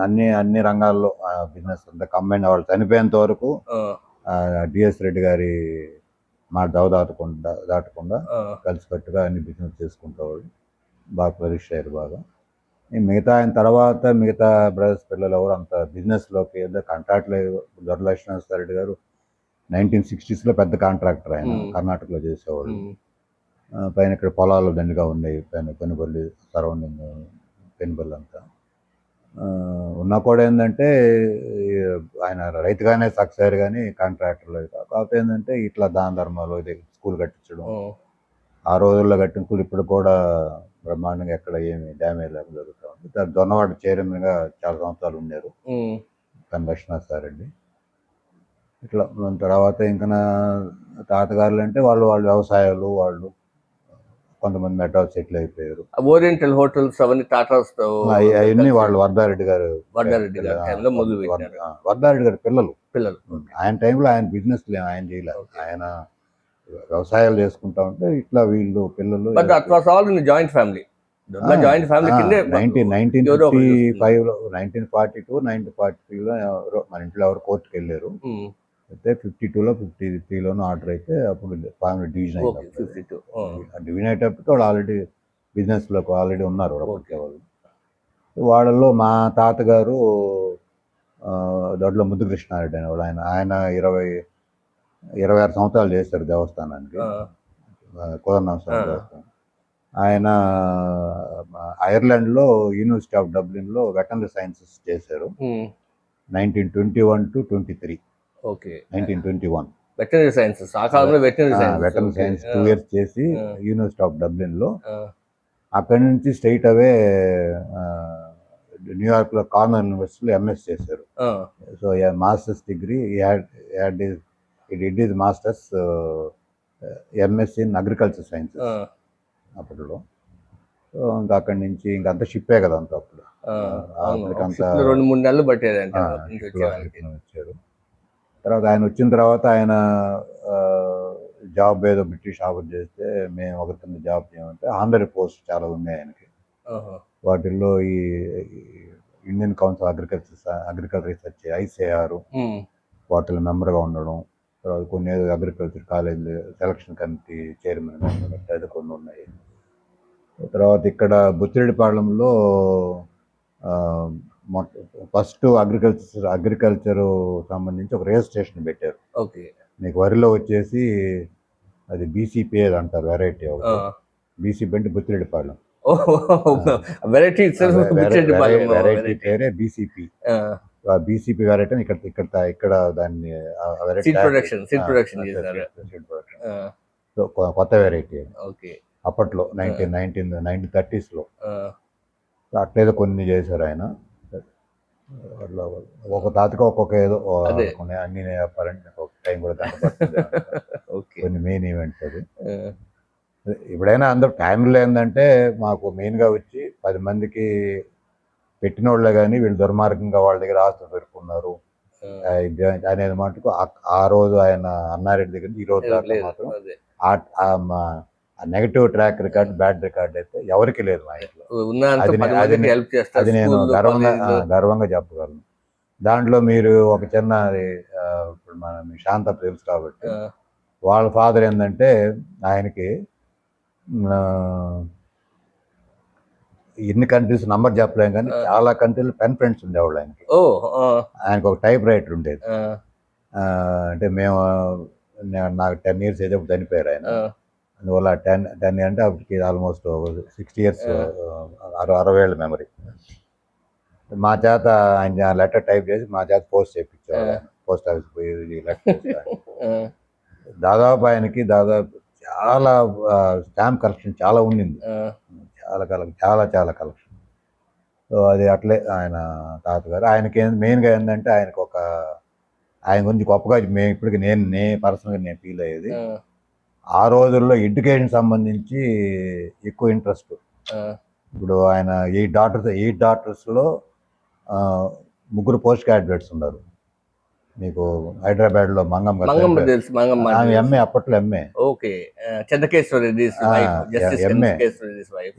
అన్ని రంగాల్లో బిజినెస్ అంతా కంబైన్. వాళ్ళు చనిపోయేంత వరకు డిఎస్ రెడ్డి గారి మాట దాటకుండా కలిసికట్టుగా అన్ని బిజినెస్ చేసుకుంటేవాళ్ళు. బాగా ఫ్లరిష్ అయ్యారు బాగా. మిగతా ఆయన తర్వాత మిగతా బ్రదర్స్ పిల్లలు ఎవరు అంత బిజినెస్లోకి ఏదో కాంట్రాక్ట్ లేదు. దొడ్ల లక్ష్మణరెడ్డి గారు 1960sలో పెద్ద కాంట్రాక్టర్, ఆయన కర్ణాటకలో చేసేవాళ్ళు. పైన ఇక్కడ పొలాలు దండిగా ఉన్నాయి, పైన పెనుబల్లి సరౌండింగ్ పెనుబల్లి అంతా ఉన్నా కూడా ఏంటంటే ఆయన రైతుగానే సక్సెస్ అయ్యారు, కానీ కాంట్రాక్టర్లో కాకపోతే ఏంటంటే ఇట్లా దాన ధర్మాలు ఇది స్కూల్ కట్టించడం. ఆ రోజుల్లో కట్టిన స్కూల్ ఇప్పుడు కూడా బ్రహ్మాండంగా ఎక్కడ ఏమి డ్యామేజ్ లేకుండా జరుగుతూ ఉంది. దొన్నవాడ చైర్మన్గా చాలా సంవత్సరాలు ఉన్నారు కన్ లక్ష్మణరెడ్డి. ఇట్లా తర్వాత ఇంకా నా తాతగారులు అంటే వాళ్ళు వ్యవసాయాలు, వాళ్ళు కొంతమంది మెడ్రాస్ సెటిల్ అయిపోయారు. ఓరియంటల్ హోటల్స్ అవన్నీ టాటాస్ అవన్నీ వాళ్ళు వరదారెడ్డి గారు వరదారెడ్డి గారి పిల్లలు. ఆయన టైంలో ఆయన బిజినెస్ ఆయన చేయలేదు, ఆయన వ్యవసాయాలు చేసుకుంటా ఉంటే ఇట్లా వీళ్ళు పిల్లలు. జాయింట్ ఫ్యామిలీ 1942-1943లో మన ఇంట్లో ఎవరు కోర్టుకు వెళ్ళారు. అయితే 52లో 53లోనూ ఆర్డర్ అయితే అప్పుడు ఫ్యామిలీ డివిజన్ అయినప్పుడు డివిజన్ అయ్యేటప్పటికి వాళ్ళు ఆల్రెడీ బిజినెస్లోకి ఆల్రెడీ ఉన్నారు వాళ్ళు. వాళ్ళల్లో మా తాతగారు దొడ్ల ముద్దుకృష్ణారెడ్డి అనేవాడు. ఆయన 26 సంవత్సరాలు చేశారు దేవస్థానానికి, కుదరనాథస్వామి దేవస్థానం. ఆయన ఐర్లాండ్లో యూనివర్సిటీ ఆఫ్ డబ్లిన్లో వెటనరీ సైన్సెస్ చేశారు 1921-23. 1921 వెటనరీ సైన్సెస్. ఆ కాలంలో వెటనరీ సైన్స్ 2 years చేసి యూనివర్సిటీ ఆఫ్ డబ్లిన్లో. అక్కడి నుంచి స్ట్రైట్ అవే న్యూయార్క్లో కార్నెల్ యూనివర్సిటీలో ఎంఎస్ చేశారు. So masters degree it is masters MSc in agriculture sciences అప్పట్లో. సో ఇంకా అక్కడి నుంచి ఇంకంతా షిప్పే కదా అంతా అప్పుడు. అవును. ఒక అప్పటికంతా షిప్‌లో 2, 3 నెలలు పట్టేదంట అక్కడి నుంచి షిప్లో వచ్చేవాళ్ళకి. వచ్చారు. తర్వాత ఆయన వచ్చిన తర్వాత ఆయన జాబ్ ఏదో బ్రిటిష్ ఆఫర్ చేస్తే మేము ఒక కింద జాబ్ చేయమంటే ఆనరీ పోస్ట్ చాలా ఉన్నాయి ఆయనకి. ఆహా! వాటిల్లో ఈ ఇండియన్ కౌన్సిల్ అగ్రికల్చర్ రీసెర్చ్ ఐసిఆర్ హ్మ్. వాటిలో మెంబర్గా ఉండడం. తర్వాత కొన్ని ఏదో అగ్రికల్చర్ కాలేజ్ సెలక్షన్ కమిటీ చైర్మన్గా ఉండడం అట్లా ఏదో కొన్ని ఉన్నాయి. తర్వాత ఇక్కడ బుచ్చిరెడ్డిపాళెంలో ఫస్ట్ అగ్రికల్చర్ సంబంధించి ఒక రేస్ స్టేషన్ పెట్టారు. ఓకే. మీకు వరిలో వచ్చేసి అది బీసీపీ అంటారు వెరైటీ ఆ! ఒకటి. బీసీపీ అంటే Buchireddypalem. Oh! Variety itself Buchireddypalem variety variety. పేరే బీసీపీ. ఆ! ఆ బీసీపీ వెరైటీ అని ఇక్కడ దాన్ని వెరైటీ సీడ్ ప్రొడక్షన్ చేశారు. Seed production. ఆ! సో కొత్త వెరైటీ అది ఓకే. అప్పట్లో 1930స్లో. ఆ! అట్లేదో కొన్ని చేశారు ఆయన. అట్లా ఒక తాతకి ఒక్కొక్క ఏదో అదే. కొన్ని అన్ని చెప్పాలంటే ఒక టైం కూడా గంట పడుతుంది. ఓకే. కొన్ని మెయిన్ ఈవెంట్స్ అది. ఆ! ఎప్పుడైనా అందరూ ఫ్యామిలీలో ఏంటంటే మాకు మెయిన్గా వచ్చి 10 మందికి పెట్టిన వాళ్ళే కానీ వీళ్ళు దుర్మార్గంగా వాళ్ళ దగ్గర ఆస్తులు పెట్టుకున్నారు ఆ! ఇది అనేది మటుకు ఆ రోజు ఆయన అన్నారెడ్డి దగ్గర నుంచి ఈ రోజు దాకా లేదు. మాత్రం అదే. ఆ negative track record bad record అయితే ఎవరికి లేదు మా ఇంట్లో. ఉన్నంత అది 10 అది మందికి హెల్ప్ చేస్తారు. అది నేను స్కూల్‌లో, కాలేజీలో. గర్వంగా చెప్పగలను. దాంట్లో మీరు ఒక చిన్న ఇప్పుడు మీ శాంతప్ప తెలుసు కాబట్టి ఆ! వాళ్ళ ఫాదర్ ఏంటంటే ఆయనకి ఆ, ఎన్ని కంట్రీస్ నంబర్ చెప్పలేం కానీ చాలా కంట్రీలు పెన్ ఫ్రెండ్స్ ఉండేవాళ్ళు ఆయనకి. ఓహ్! ఆ! ఆయనకు ఒక టైప్ రైటర్ ఉండేది. ఆ! అంటే నాకు 10 ఇయర్స్ అయితే చనిపోయారు ఆయన. ఆ! అందువల్ల 10 అంటే అప్పటికి ఆల్మోస్ట్ 60 ఇయర్స్ 60 ఏళ్ళ మెమరీ. మా చేత ఆయన లెటర్ టైప్ చేసి మా చేత పోస్ట్ చేయించేవాడు ఆయన. పోస్ట్ ఆఫీస్ పోయి లెటర్ ఆ! దాదాపు ఆయనకి చాలా స్టాంప్ కలెక్షన్ చాలా ఉండింది. ఆ! చాలా కలెక్షన్. సో అది అట్లే ఆయన తాతగారు. ఆయనకి మెయిన్గా ఏంటంటే ఆయన గురించి గొప్పగా మేము ఇప్పటికి నేను పర్సనల్గా నేను ఫీల్ అయ్యేది. ఆ! ఆ రోజుల్లో ఎడ్యుకేషన్ సంబంధించి ఎక్కువ ఇంట్రెస్ట్. ఆ! ఇప్పుడు ఆయన 8 డాక్టర్స్లో 3 పోస్ట్ గ్రాడ్యుయేట్స్ ఉన్నారు. మీకు హైదరాబాద్లో మంగమ్మ మంగమ్మ తెలుసు. మంగమ్మ ఆమె తెలుసు. ఎంఏ అప్పట్లో MA. Okay. Chennakeshwara Reddy's wife. Justice MA Chennakeshwara Reddy's wife.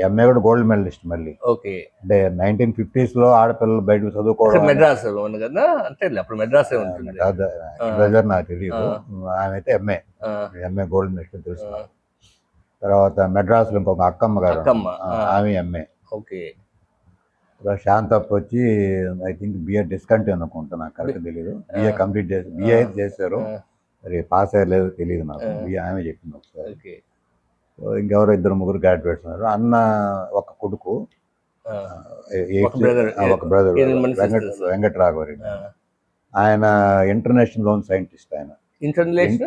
MA కూడా గోల్డ్ మెడలిస్ట్ మళ్ళీ. ఓకే. అంటే 1950స్లో ఆడపిల్లలు బయటకు ఇక్కడ చదువుకోవడం మెడ్రాస్ ఉంది కదా! అంతేలే అప్పుడు మెడ్రాసే ఉంటుంది. బ్రదర్ నాకు తెలియదు. ఆమె అయితే ఎంఏ గోల్డ్ మెడలిస్ట్ తెలుసు. ఆ! తర్వాత మెడ్రాస్లో ఇంకొక అక్కమ్మ గారు అక్కమ్మ. ఆమె ఎంఏ. ఓకే. శాంతప్ప వచ్చి ఐ థింక్ బిఏ డిస్కంటిన్యూ అనుకుంటా, నాకు కరెక్ట్ తెలియదు. బిఏ కంప్లీట్ చేసి బిఏ అయితే చేశారు, మరి పాస్ అయ్యలేదు తెలియదు నాకు. బిఏ ఆమె చెప్పింది ఒకసారి. ఓకే. ఇంకెవరో 2-3 గ్రాడ్యుయేట్స్ ఉన్నారు. అన్న ఒక కొడుకు, ఒక బ్రదర్ వెంకటరాఘవరెడ్డి. ఆయన ఇంటర్నేషనల్ లోన్ సైంటిస్ట్. ఆయన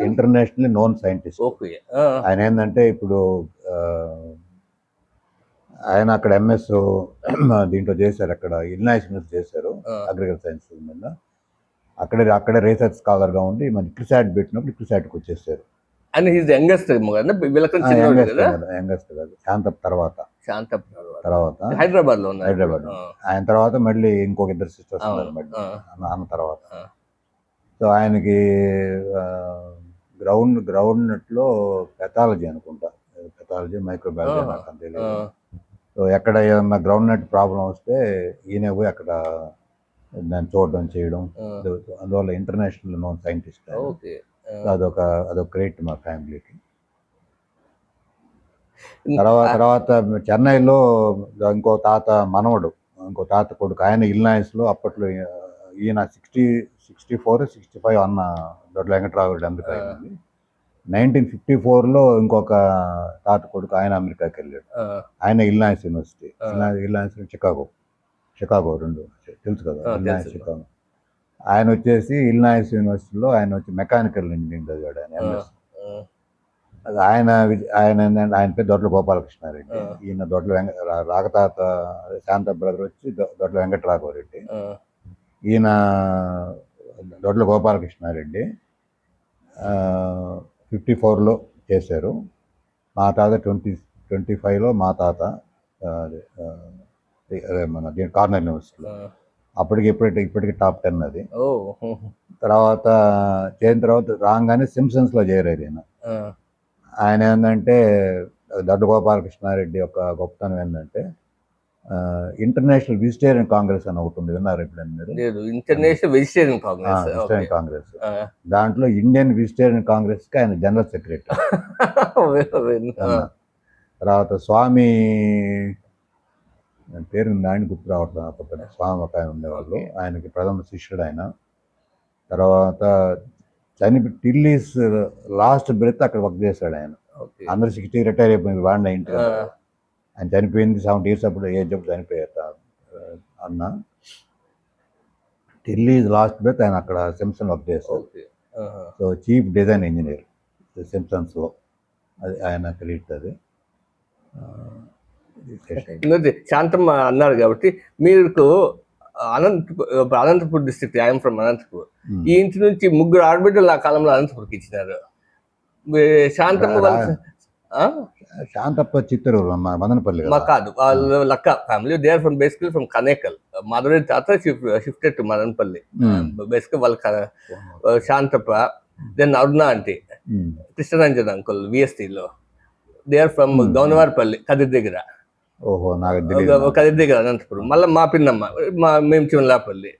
ఇంటర్నేషనల్లీ నోన్ సైంటిస్ట్. ఓకే. ఆయన ఏంటంటే ఇప్పుడు ఆయన అక్కడ ఎంఎస్ దీంట్లో చేశారు, అక్కడ ఇల్నాయిస్ యూనివర్సిటీ చేశారు అగ్రికల్చర్ సైన్స్ మీద. అక్కడే రీసెర్చ్ స్కాలర్గా ఉండి మన ఇక్రిసాట్ పెట్టినప్పుడు ఇక్రిసాట్కి వచ్చేసారు. అండ్ హీస్ యంగెస్ట్ యంగెస్ట్ కాదు, శాంతప్ తర్వాత హైదరాబాద్. ఆయన తర్వాత మళ్ళీ ఇంకొక 2 సిస్టర్స్ ఉన్నారు మళ్ళీ అన్న తర్వాత. సో ఆయనకి గ్రౌండ్ నట్లో పెథాలజీ అనుకుంటా, పెథాలజీ మైక్రోబయాలజీ నాకు అంత తెలియదు. సో ఎక్కడ ఏదన్నా గ్రౌండ్ నట్ ప్రాబ్లం వస్తే ఈయన పోయి అక్కడ దాన్ని చూడడం చేయడం. అందువల్ల ఇంటర్నేషనల్ నోన్ సైంటిస్ట్. అదొక క్రెడిట్ మా ఫ్యామిలీకి. తర్వాత చెన్నైలో ఇంకో తాత మనవడు, ఇంకో తాత కొడుకు, ఆయన ఇల్నాయిస్లో అప్పట్లో ఈయన 64-65 అన్న దొడ్ల వెంకటరావు అమెరికా అయింది. 1954లో ఇంకొక తాత కొడుకు ఆయన అమెరికాకి వెళ్ళాడు. ఆయన ఇల్నాయిస్ యూనివర్సిటీ, ఇల్నాయిస్ చికాగో 2 తెలుసు కదా, ఇల్నాయిస్ చికాగో. ఆయన వచ్చేసి ఇల్నాయిస్ యూనివర్సిటీలో ఆయన వచ్చి మెకానికల్ ఇంజనీరింగ్ చదివాడు ఆయన ఎంఎస్. ఆయన పేరు దొడ్ల గోపాలకృష్ణారెడ్డి. ఈయన దొడ్ల రాకతాత శాంత బ్రదర్ వచ్చి దొడ్ల వెంకటరాఘవరెడ్డి. ఈయన దొడ్ల గోపాలకృష్ణారెడ్డి 54లో చేశారు. మా తాత 25లో మా తాత మన దీని కార్నర్ యూనివర్సిటీలో. అప్పటికి ఇప్పటికి టాప్ 10 అది. ఓ తర్వాత చేరిన తర్వాత రాగానే సింప్సన్స్లో చేరారు ఈయన. ఆయన ఏంటంటే దడ్డు గోపాలకృష్ణారెడ్డి యొక్క గొప్పతనం ఏంటంటే ఇంటర్నేషనల్ వెజిటేరియన్ కాంగ్రెస్ అని ఒకటి ఉంది, విన్నారు ఎప్పుడైనా మీరు? లేదు, international vegetarian Congress. Vegetarian Congress, దాంట్లో ఇండియన్ వెజిటేరియన్ కాంగ్రెస్కి ఆయన జనరల్ సెక్రటరీ. తర్వాత స్వామి పేరు ఆయన గుర్తు రావట్లేదు, అప్పుడు స్వామి ఒక ఆయన ఉండేవాళ్ళు, ఆయనకి ప్రథమ శిష్యుడు ఆయన. తర్వాత టిల్లీస్ లాస్ట్ బ్రెత్ అక్కడ వర్క్ చేశాడు ఆయన. అందరు 60 రిటైర్ అయిపోయింది, వాడిన ఇంటికి. ఆయన చనిపోయింది 70 years అప్పుడు, ఏజ్ అప్పుడు చనిపోయారు అన్న. టిల్లీస్ లాస్ట్ బ్రెత్ ఆయన అక్కడ సింప్సన్ వర్క్ చేశారు. సో చీఫ్ డిజైన్ ఇంజనీర్ సింప్సన్స్లో, అది ఆయన క్రెడిట్. అది శాంతమ్మ అన్నారు కాబట్టి మీకు Anantapur district, I'm from Anantapur. ఈ ఇంటి నుంచి 3 ఆడబిడ్డలు ఆ కాలంలో అనంతపూర్కి ఇచ్చినారు. శాంతమ్మ శాంతప్ప చిత్తూరు మదనపల్లి కాదు, వాళ్ళు Lakka family, they are from basically from Kanekal. Mother తాత షిఫ్టెడ్ టు మదనపల్లి. బేసికల్ వాళ్ళ Shantappa, then Aruna aunty, Krishnaranjan uncle విఎస్టీలో, they are from Gounavaripalli Kadiri దగ్గర. ఓహో, కదిరి దగ్గర అనంతపురం. మళ్ళీ మా పిన్నమ్మ మేము చిమలాపల్లి.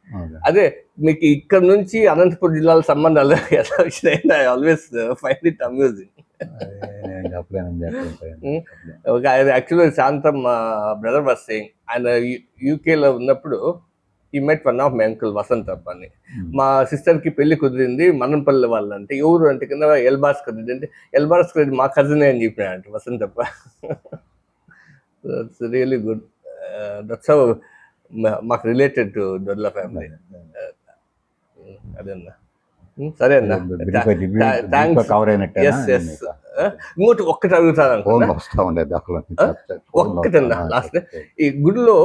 అదే మీకు ఇక్కడ నుంచి అనంతపురం జిల్లాల సంబంధాలు ఎలా వచ్చినాయి? I always find it amusing. యాక్చువల్గా శాంతం బ్రదర్ వాస్ సేయింగ్, ఆయన యూకేలో ఉన్నప్పుడు ఈ మెట్ వన్ ఆఫ్ మై అంకుల్ వసంతప్ప అని. మా సిస్టర్కి పెళ్లి కుదిరింది మదనపల్లి వాళ్ళు. అంటే ఎవరు అంటే కింద ఎల్బాస్కర్, అంటే ఎల్బాస్కర్ మా కజినే అని చెప్పినాడంటే వసంతప్ప. That's really good. That's how మాకు రిలేటెడ్ టు దొడ్ల ఫ్యామిలీ. అదన్నా సరే అన్న, ఇంకోటి ఒక్కటి అడుగుతాను. ఒక్కటన్నా లాస్ట్, ఈ గుడిలో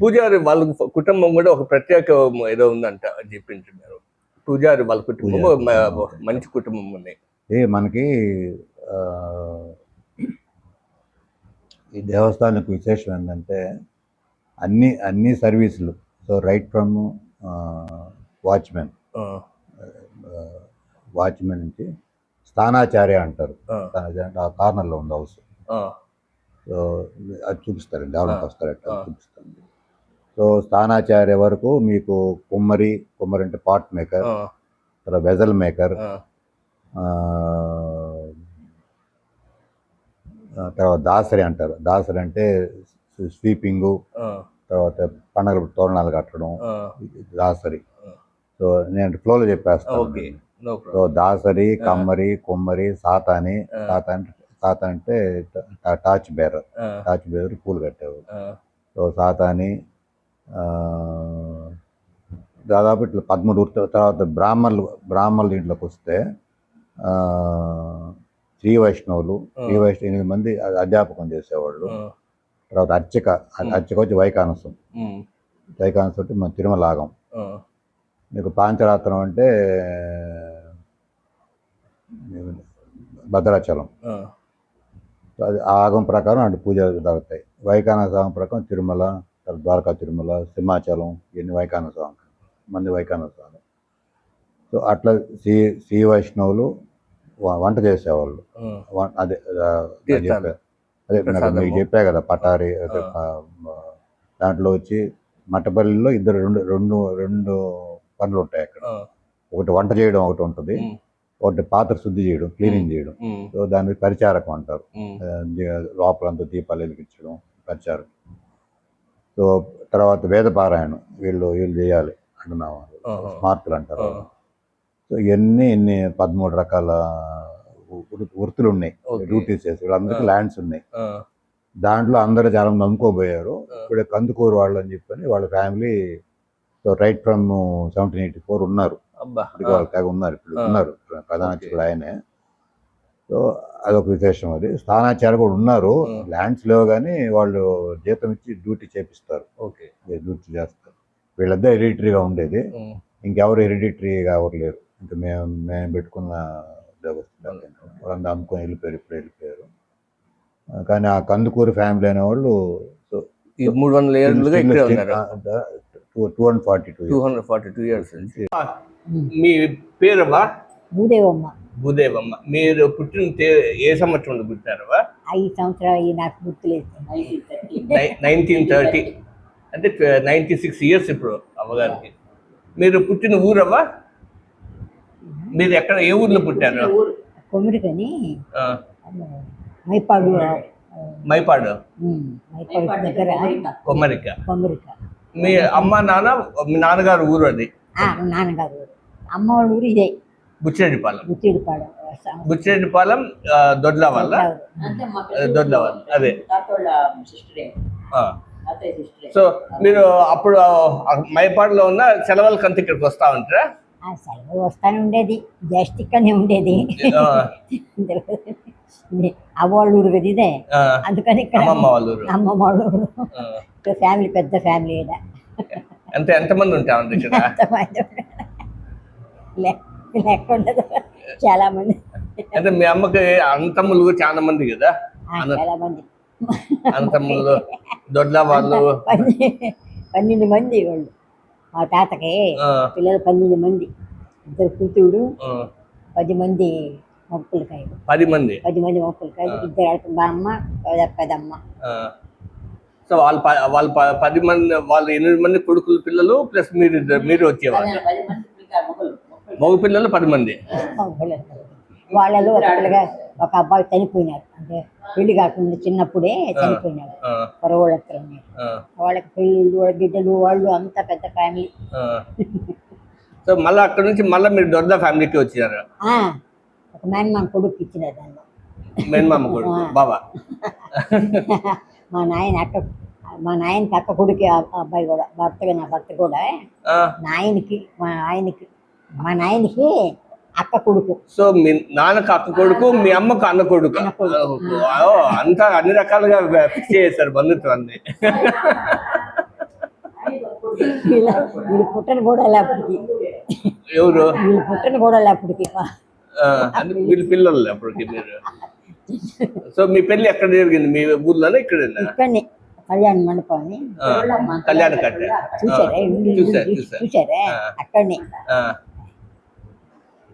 పూజారి వాళ్ళ కుటుంబం కూడా ఒక ప్రత్యేక ఏదో ఉందంట అని చెప్పింటున్నారు. పూజారి వాళ్ళ కుటుంబం మంచి కుటుంబం ఉంది. మనకి ఈ దేవస్థానానికి విశేషం ఏంటంటే అన్ని సర్వీసులు. సో రైట్ ఫ్రమ్ వాచ్మెన్ నుంచి స్థానాచార్య అంటారు, ఆ కార్నర్లో ఉంది హౌస్. సో అది చూపిస్తారండి, ఎవరికి వస్తారు ఎట్లా చూపిస్తారండి. సో స్థానాచార్య వరకు మీకు కుమ్మరి అంటే పాట్ మేకర్, తర్వాత వెజల్ మేకర్, తర్వాత దాసరి అంటారు. దాసరి అంటే స్వీపింగు, తర్వాత పండగ తోరణాలు కట్టడం, దాసరి. సో నేను ఫ్లోలో చెప్పేస్తాను. సో దాసరి, కమ్మరి, కుమ్మరి, సాతాని. సాత అంటే టార్చ్ బేరర్ పూలు కట్టేవారు. సో సాతాని దాదాపు ఇట్లా 13 వృత్తులు. తర్వాత బ్రాహ్మణులు దీంట్లోకి వస్తే శ్రీ వైష్ణవులు 8 మంది అధ్యాపకం చేసేవాళ్ళు. తర్వాత అర్చక వచ్చి వైకానసం అంటే మన తిరుమలాగం. మీకు పాంచరాత్రం అంటే భద్రాచలం. అది ఆగం ప్రకారం అంటే పూజలు జరుగుతాయి. వైకానసం ప్రకారం తిరుమల, ద్వారకా తిరుమల, సింహాచలం, ఇవన్నీ వైకానసం మంది వైకానసాలు. సో అట్లా శ్రీ వైష్ణవులు వంట చేసేవాళ్ళు. అదే మీకు చెప్పా కదా, పటారి. దాంట్లో వచ్చి మట్టపల్లిలో రెండు పనులు ఉంటాయి అక్కడ. ఒకటి వంట చేయడం ఒకటి ఉంటుంది, ఒకటి పాత్ర శుద్ధి చేయడం, క్లీనింగ్ చేయడం. సో దాన్ని పరిచారకం అంటారు. లోపలంతా దీపాలు వెలిగించడం పరిచారకం. సో తర్వాత వేదపారాయణం వీళ్ళు చేయాలి అంటున్నాము, స్మార్తులు అంటారు. సో ఇన్ని 13 రకాల వృత్తులు ఉన్నాయి, డ్యూటీస్ చేసి వీళ్ళందరికీ ల్యాండ్స్ ఉన్నాయి. దాంట్లో అందరూ చాలా నమ్ముకోబోయారు. ఇప్పుడు కందుకూరు వాళ్ళు అని చెప్పని వాళ్ళ ఫ్యామిలీ. సో రైట్ ఫ్రమ్ 1784 ఉన్నారు, ఉన్నారు ప్రధాన అర్చకుడు ఆయనే. సో అదొక విశేషం. అది స్థానాచార్య కూడా ఉన్నారు, ల్యాండ్స్ లేవు కానీ వాళ్ళు జీతం ఇచ్చి డ్యూటీ చేపిస్తారు, డ్యూటీ చేస్తారు. వీళ్ళంతా హెరిడిటరీగా ఉండేది, ఇంకెవరు హెరిడిటరీగా ఎవరు లేరు. ఇంకా మేము పెట్టుకున్న వాళ్ళంతా అమ్ముకొని వెళ్ళిపోయారు. కానీ ఆ కందుకూరు ఫ్యామిలీ అనేవాళ్ళు సో ఈ 300 ఏళ్ళుగా ఇక్కడే ఉన్నారు. 242 242 ఇయర్స్ నుంచి. మీ పేరవ్వా? భూదేవమ్మ. భూదేవమ్మ. మీరు పుట్టిన ఏ సంవత్సరంలో పుట్టారవా? 5 సంవత్సరాలు నాకు గుర్తులేదు. 1930 అంటే 96 ఇయర్స్ ఇప్పుడు అమ్మగారికి. మీరు పుట్టిన ఊరవ్వా? మీరు ఎక్కడ ఏ ఊర్లో పుట్టారు? కొమ్మిడికని ఆ, మైపాడు. మైపాడు, మైపాడు దగ్గర కొమ్మరిక. కొమ్మిడిక. మీ అమ్మ నాన్న, మీ నాన్నగారు ఊరు అది నాన్నగారు ఊరు. అమ్మ వాళ్ళ ఊరు ఇదే బుచ్చిరెడ్డిపాలెం. బుచ్చిడిపాడు. బుచ్చిరెడ్డిపాలెం దొడ్ల వల్ల దొడ్ల వల్ల అదే. ఆ. సో మీరు అప్పుడు మైపాడులో ఉన్న సెలవులకి అంతా ఇక్కడికి వస్తా ఉంటారా? సెలవు వస్తానే ఉండేది, జస్ట్ ఇక్కడనే ఉండేది. ఆ, అవ్వ వాళ్ళ ఊరు కదా ఇదే, ఆ. అందుకని ఇక్కడ అమ్మమ్మ వాళ్ళ ఊరు. అమ్మమ్మ వాళ్ళ ఊరు. ఆ. ఇక్కడ ఫ్యామిలీ పెద్ద ఫ్యామిలీ ఈడ. ఎంతమంది ఉంటామండి ఇక్కడ? అంతమంది లెక్క ఉండదు, చాలా మంది. అంటే మీ అమ్మకి అన్నతమ్ములు చాలా మంది కదా? చాలా మంది అన్నతమ్ములు దొడ్ల వాళ్ళు 12 మంది వాళ్ళు. మా తాతకి ఆ, పిల్లలు 12 మంది, 2 కూతుడు, ఆ. 10 మంది మొక్కులకాయలు. 10 మంది. 10 మంది మొక్కులకాయలు, 2 మా అమ్మ, పెదమ్మ. ఆ. సో వాళ్ళు 10 మంది, వాళ్ళు 8 మంది కొడుకులు పిల్లలు ప్లస్ మీరు వచ్చేవాళ్ళు. మగ పిల్లలు 10 మంది. వాళ్ళలో ఒక అబ్బాయి చనిపోయినారు, అంటే పెళ్లి కాకుండా చిన్నప్పుడే చనిపోయినాడు. ఆ, పొరవాళ్ళకి ఆ, వాళ్ళకి పెళ్ళిళ్ళు, వాళ్ళ బిడ్డలు, వాళ్ళు అంతా పెద్ద ఫ్యామిలీ. ఆ. సో మళ్ళీ అక్కడ నుంచి మళ్ళీ మీరు దొడ్డ ఫ్యామిలీకి వచ్చారు. ఒక మేనమామ కొడుకు ఇచ్చిన దాన్ని. మేనమామ కొడుకు బాబా. మా నాయనకి అక్క కొడుకు అబ్బాయి కూడా, నా భర్త కూడా ఆ. మా నాయనకి అక్క కొడుకు. సో మీ నాన్నకు అక్క కొడుకు, మీ అమ్మకు అన్న కొడుకు. ఓ, అంతా అన్ని రకాలుగా ఫిక్స్ చేశారు బంధుత్వాన్ని. వీళ్ళు పుట్టని కూడా అప్పటికి. ఎవరు? వీళ్ళు పుట్టని కూడా అప్పటికి. అంటే వీళ్ళ పిల్లలు అప్పటికి మీరు. సో మీ పెళ్లి ఎక్కడ జరిగింది? మీ ఊర్లోనే ఇక్కడేనా? ఇక్కడనే కళ్యాణ మండపం అని కళ్యాణ కట్ట. చూసారా? అక్కడనే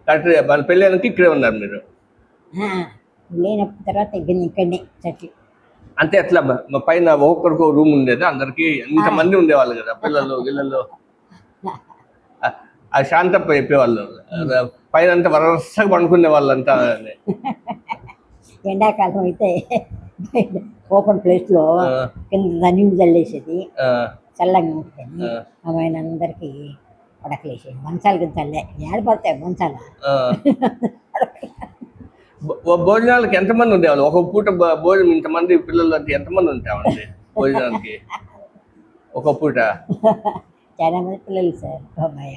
కట్ట. వాళ్ళ పెళ్ళానికి ఇక్కడే ఉన్నారు మీరు. లేనప్పుడు తర్వాత ఇక్కడనే చెట్లు. అంటే ఎట్లా పైన ఒక్కొక్కరికి రూమ్ ఉండేది, అందరికి ఇంతమంది ఉండేవాళ్ళు కదా, పిల్లలు గిల్లలు. ఆ శాంతప్ప చెప్పేవాళ్ళు పైన అంతా వరసగా పండుకునే వాళ్ళంతా. ఎండాకాలం అయితే ఓపెన్ ప్లేస్ లో కింద నీళ్ళు చల్లేసేది, చల్లగా ఉంటుంది. ఆమె అందరికి పడకలేసేది. మంచాలు కింద చల్లే ఏడపడతాయి మంచాలు. భోజనాలకి ఎంతమంది ఉండేవాళ్ళు? ఒక పూట భోజనం ఇంతమంది పిల్లలు అంటే ఎంతమంది ఉంటామండి భోజనానికి ఒక పూట? చాలా మంది పిల్లలు సార్. అమ్మాయి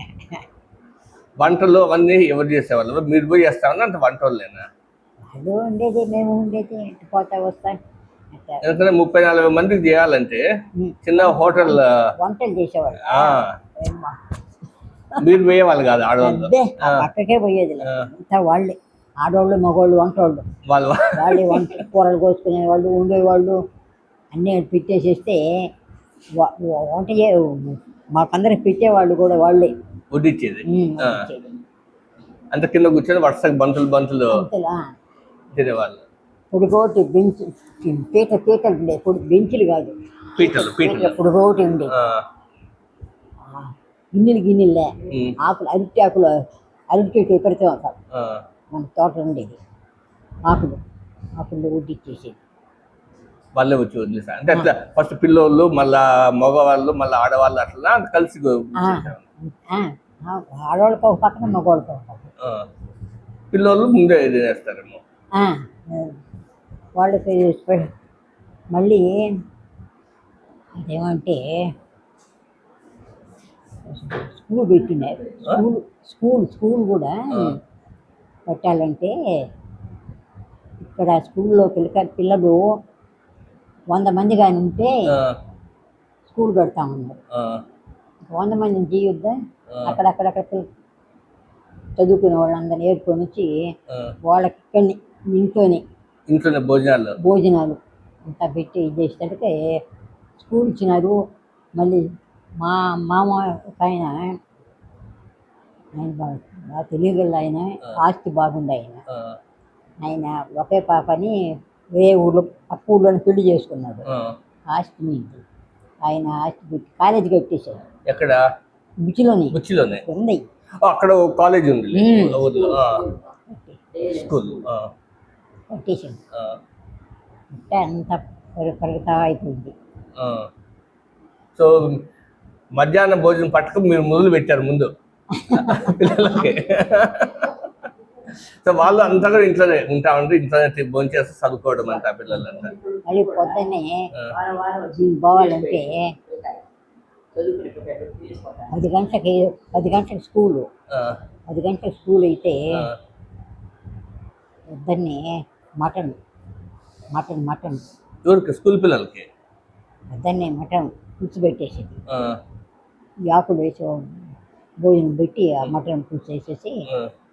వంటలు అవన్నీ ఎవరు చేసేవాళ్ళు? మీరు పోయి చేస్తామని అంత వంట వాళ్ళేనా? వాళ్ళు ఉండేది, మేము ఉండేది, పోతా వస్తా. ఎందుకంటే 30-40 మందికి చేయాలంటే చిన్న హోటల్ వంటలు చేసేవాళ్ళు. మీరు పోయేవాళ్ళు కాదు ఆడవాళ్ళు? పక్కకే పోయేది అంతా వాళ్ళే, ఆడవాళ్ళు మగవాళ్ళు వంటవాళ్ళు. వాళ్ళే వంట కూరలు కోసుకునేవాళ్ళు, ఉండేవాళ్ళు. అన్నీ పెట్టేసేస్తే వంట మాకందరికి పెట్టేవాళ్ళు కూడా వాళ్ళే వడ్డిచ్చేది. అంత కింద కూర్చొని వరుసగా బంతులు తినేవాళ్ళు. పొడిగోటి బెంచ్, పీటలు ఉండే, బెంచులు కాదు, పీటలు పొడిగోటి ఉండే. గిన్నెలే ఆకులు, అరటి చెట్టు ఎక్కడితే ఉంటాం. మన తోట ఉండేది, ఆకులు వడ్డిచ్చేసేది. వాళ్ళే వచ్చి వదిలేసారు అంటే అట్లా. ఫస్ట్ పిల్లోళ్ళు, మళ్ళా మగవాళ్ళు, మళ్ళీ ఆడవాళ్ళు, అట్లా కలిసి ఆడవాళ్ళకి ఒక పక్కన, మగవాళ్ళకి ఒక పక్కన. పిల్లోళ్ళు ముందే తినేస్తారేమో వాళ్ళకి. మళ్ళీ అదేమంటే స్కూల్ పెట్టినారు. స్కూల్ కూడా పెట్టాలంటే ఇక్కడ స్కూల్లో పిల్లలు 100 మంది కానీ ఉంటే స్కూల్ పెడతామన్నారు. 100 మందిని చేయొద్దా? అక్కడక్కడ చదువుకునే వాళ్ళందరినీ ఏర్కొని వచ్చి వాళ్ళకి ఇంట్లోనే భోజనాలు అంతా పెట్టి ఇది చేసేటప్పటికే స్కూల్ ఇచ్చినారు. మళ్ళీ మా మామ ఒక ఆయన బాగా తెలియగల ఆయన, ఆస్తి బాగుంది ఆయన. ఆయన ఒకే పాపని వేరే ఊళ్ళో పక్క ఊళ్ళోనే పెళ్లి చేసుకున్నాడు. ఆస్తి మీద ఆయన ఆస్తి పెట్టి కాలేజీ కట్టేశాడు. ఎక్కడ? బుచ్చిలోనే బుచ్చిలోనే ఉంది. అక్కడ కాలేజ్ ఉంది ఊర్లో. స్కూల్ కట్టేశాడు. అంటే అంత పరిగెత్తా అయిపోయింది. సో మధ్యాహ్నం భోజనం పట్టకం మీరు మొదలు పెట్టారు ముందు పిల్లలకి. సో వాళ్ళు అంతా కూడా ఇంట్లోనే ఉంటా ఉంటే ఇంట్లోనే భోజనం చేస్తే చదువుకోవడం అంతా పిల్లలంతా. మళ్ళీ పొద్దున్నే పోవాలంటే 10 గంటలకు స్కూలు. 10 గంటలకు స్కూల్ అయితే పొద్దున్నే మటన్ మటన్ మటన్ ఎవరికి? స్కూల్ పిల్లలకి పొద్దున్నే మటన్ పులుసు పెట్టేసేది. ఈ ఆకులు వేసి భోజనం పెట్టి ఆ మటన్ పులుసు వేసేసి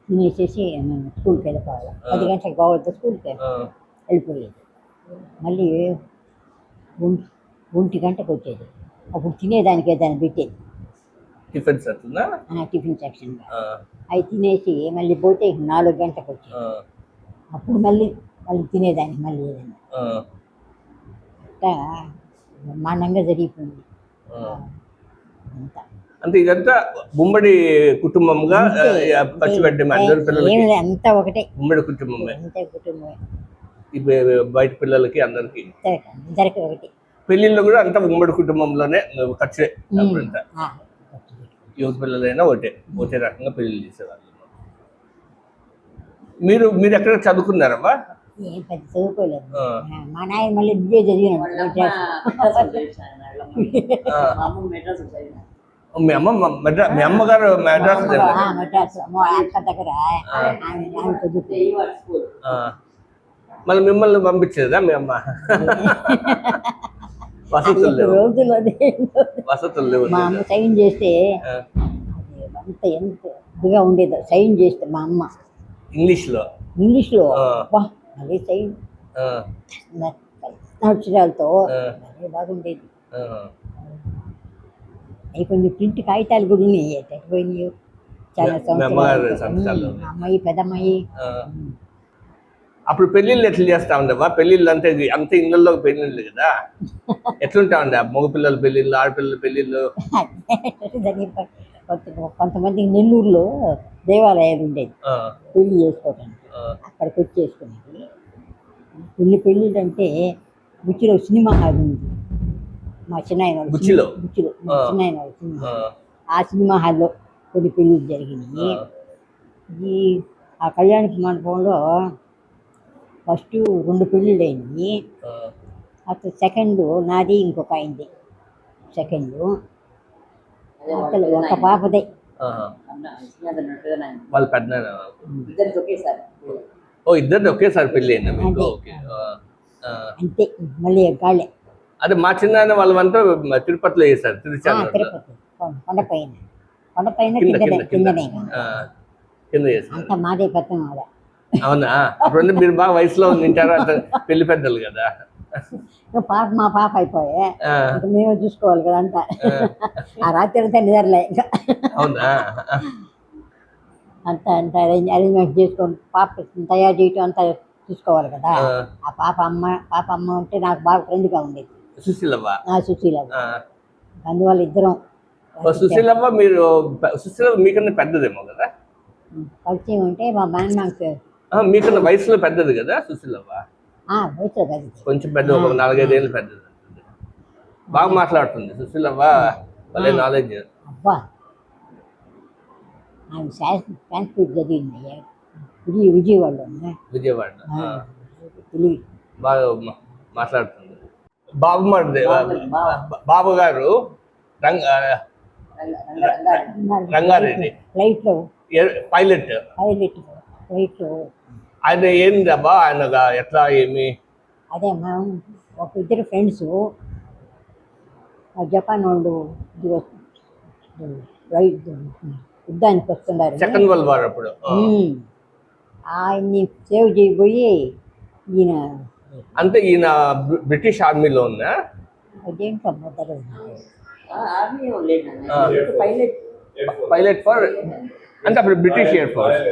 తినేసేసి మేము స్కూల్కి వెళ్ళిపోవాలి. 10 గంటలకు పోవద్దు స్కూల్కి వెళ్ళిపోయేది. మళ్ళీ 1 గంటకు వచ్చేది. అప్పుడు తినేదానికి ఏదైనా పెట్టేది టిఫిన్ సెక్షనా? టిఫిన్ సెక్షన్గా. అవి తినేసి మళ్ళీ పోతే 4 గంటలకు వచ్చేది. అప్పుడు మళ్ళీ తినేదానికి మళ్ళీ ఏదైనా అట్లా బ్రహ్మాండంగా జరిగిపోయింది అంతా. అంటే ఇదంతా ఉమ్మడి కుటుంబంగా ఖర్చు పెట్టే అందరి పిల్లలకి అంతా ఒకటే ఉమ్మడి కుటుంబమే. అంతే కుటుంబమే. బయట పిల్లలకి అందరికి అందరికి ఒకటి. పెళ్ళిళ్ళు కూడా అంతా ఉమ్మడి కుటుంబంలోనే ఖర్చే. అప్పుడంతా యువత పిల్లలైనా ఒకటే రకంగా పెళ్లి చేసేవాళ్ళు. మీరు ఎక్కడ చదువుకున్నారమ్మా? ఏం పెద్ద చదువుకోలేదు. మా నాయన మళ్ళీ బిఏ చదివినాడు. మీ అమ్మగారు మెడ్రాస్ మెడ్రాస్ అక్క దగ్గర చదువుకో. మళ్ళీ మిమ్మల్ని పంపించేదా మీ అమ్మ? వసతులు లేవు. మా అమ్మ సైన్ చేస్తే అంత ఎంత ఇదిగా ఉండేది. సైన్ చేస్తే మా అమ్మ ఇంగ్లీష్లో మళ్ళీ సైన్ అక్షరాలతో బాగుండేది. అవి కొన్ని ప్రింట్ కాగితాలు కూడా ఉన్నాయి. ఎట్టపోయినాయో చాలా సంవత్సరాలు. అమ్మాయి పెద్దమ్మాయి. అప్పుడు పెళ్ళిళ్ళు ఎట్లా చేస్తా ఉండవా? పెళ్ళిళ్ళు అంటే అంత ఇళ్ళల్లో పెళ్ళిళ్ళు కదా, ఎట్లుంటా ఉండే మగ పిల్లల పెళ్ళిళ్ళు, ఆడపిల్లల పెళ్ళిళ్ళు? కొంతమందికి నెల్లూరులో దేవాలయాలు ఉండేది పెళ్లి చేసుకోవడానికి. అక్కడికి వచ్చి చేసుకునేది. పెళ్ళిళ్ళు అంటే బుచ్చిలో సినిమా హాల్ ఉంది. మా చిన్నాయన బుచ్చిలో చిన్నాయన సినిమా, ఆ సినిమా హాల్లో కొన్ని పెళ్ళిళ్ళు జరిగినాయి. ఆ కళ్యాణ మండపంలో ఫస్ట్ 2 పెళ్ళిళ్ళు అయినాయి. అసలు సెకండ్ నాది, ఇంకొక అయింది. సెకండ్ అసలు ఒక పాపదే. వాళ్ళు పెద్ద ఇద్దరిది ఒకేసారి పెళ్ళి అయిందా మీకు? అంతే. మళ్ళీ గాళ్ళే. అదే మా చిన్న వాళ్ళంతా తిరుపతిలో చేశారు. తిరుపతి కొండపైన కిందనే చేశారు. అంత మాదే పెద్ద మాదే. అవునా? అప్పుడు మీరు బాగా వయసులో తింటారా? పెళ్లి పెద్దలు కదా. మా పాప అయిపోయే మేమే చూసుకోవాలి కదా అంతా. ఆ రాత్రి అంతా నిద్రలే. అవునా? అంతా అరేంజ్మెంట్ చేసుకొని పాప తయారు చేయటం అంతా చూసుకోవాలి కదా. ఆ పాప అమ్మ ఉంటే నాకు బాగా ఫ్రెండ్గా ఉండేది. సుశీలవ్వ. అందువల్ల ఇద్దరం. సుశీలవ్వ మీకన్నా పెద్దదేమో కదా? పరిచయం ఉంటే మా మేనమామ మీకన్నా వయసులో పెద్దది కదా సుశీలవ్వ? వయసులో పెద్దది, కొంచెం పెద్ద, ఒక 4-5 ఏళ్ళు పెద్దది. బాగా మాట్లాడుతుంది సుశీలవ్వ, భలే నాలెడ్జ్. అబ్బా, ఆమె సాంస్కృతి చదివింది విజయవాడ. బాగా మాట్లాడుతుంది. బాబు గారు రంగారెడ్డి పైలట్. ఆయన ఏందబ్బా, ఆయన ఎట్లా ఏమి? అదే ఒక ఇద్దరు ఫ్రెండ్స్ జపాన్ వాళ్ళు యుద్ధానికి వస్తున్నారు. సెకండ్ వరల్డ్ వార్ అప్పుడు ఆయన్ని సేవ్ చేయబోయి ఈయన అంటే ఈయన బ్రిటిష్ ఆర్మీలో ఉన్నా దేంట్లో ముద్దరు ఆర్మీ లేదు పైలట్ పైలట్ ఫర్ అంటే అప్పుడు British air force,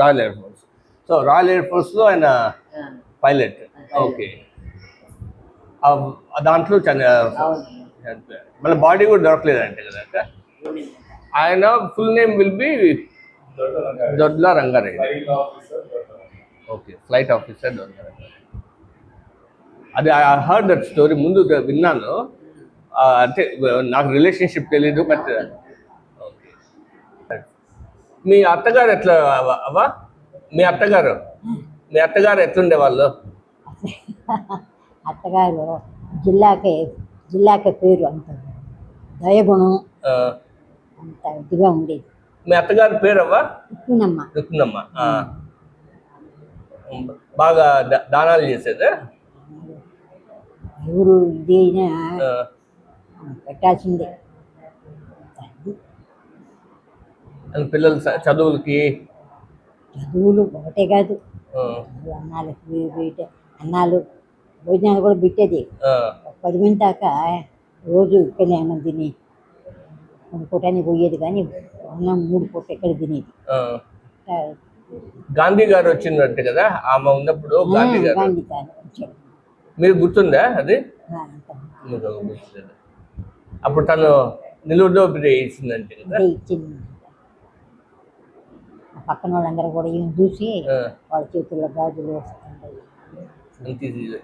royal air force. So royal air ఫోర్స్లో ఆయన పైలట్. ఓకే. దాంట్లో చనిపోయారు. మళ్ళీ బాడీ కూడా దొరకలేదంటే కదా అక్క. ఆయన full name will be Dodla Rangareddy. Okay, flight officer Dodla Rangareddy. అది ఐ హర్డ్ దట్ స్టోరీ, ముందు విన్నాను. అంటే నాకు రిలేషన్షిప్ తెలీదు, బట్ ఓకే. మీ అత్తగారు ఎట్లా అవ్వా? మీ అత్తగారు ఎట్లుండే వాళ్ళు? అత్తగారు జిల్లాకే పేరు అంత దయగుణం అంత ఇదిగా ఉండేది. మీ అత్తగారి పేరు అవ్వా? ఇప్పునమ్మ రుక్నమ్మ. బాగా దానాలు చేసేదా? ఎవరు ఇదైనా పెట్టాల్సిందే. పిల్లల చదువులకి చదువులు ఒకటే కాదు, అన్నాలు భోజనాలు కూడా పెట్టేది. 10 మంది దాకా రోజు ఇక్కడనే అన్నం తిని కొనుక్కోటానికి పోయేది, కానీ అన్నం 3 పూట ఎక్కడ తినేది. గాంధీ గారు వచ్చిందంటే కదా ఆమె ఉన్నప్పుడు, గాంధీ గారు గాంధీ తాను వచ్చాడు. మీరు గుర్తుందా అది? అంత మీకు గుర్తుంది. అప్పుడు తను నిలువులో ఇచ్చిందంటే కదా. అంటే ఇచ్చింది. ఆ పక్కన వాళ్ళందరూ కూడా ఈయన చూసి వాళ్ళ చేతుల్లో గాజులు వస్తుంటాయి. అంత ఈజీ.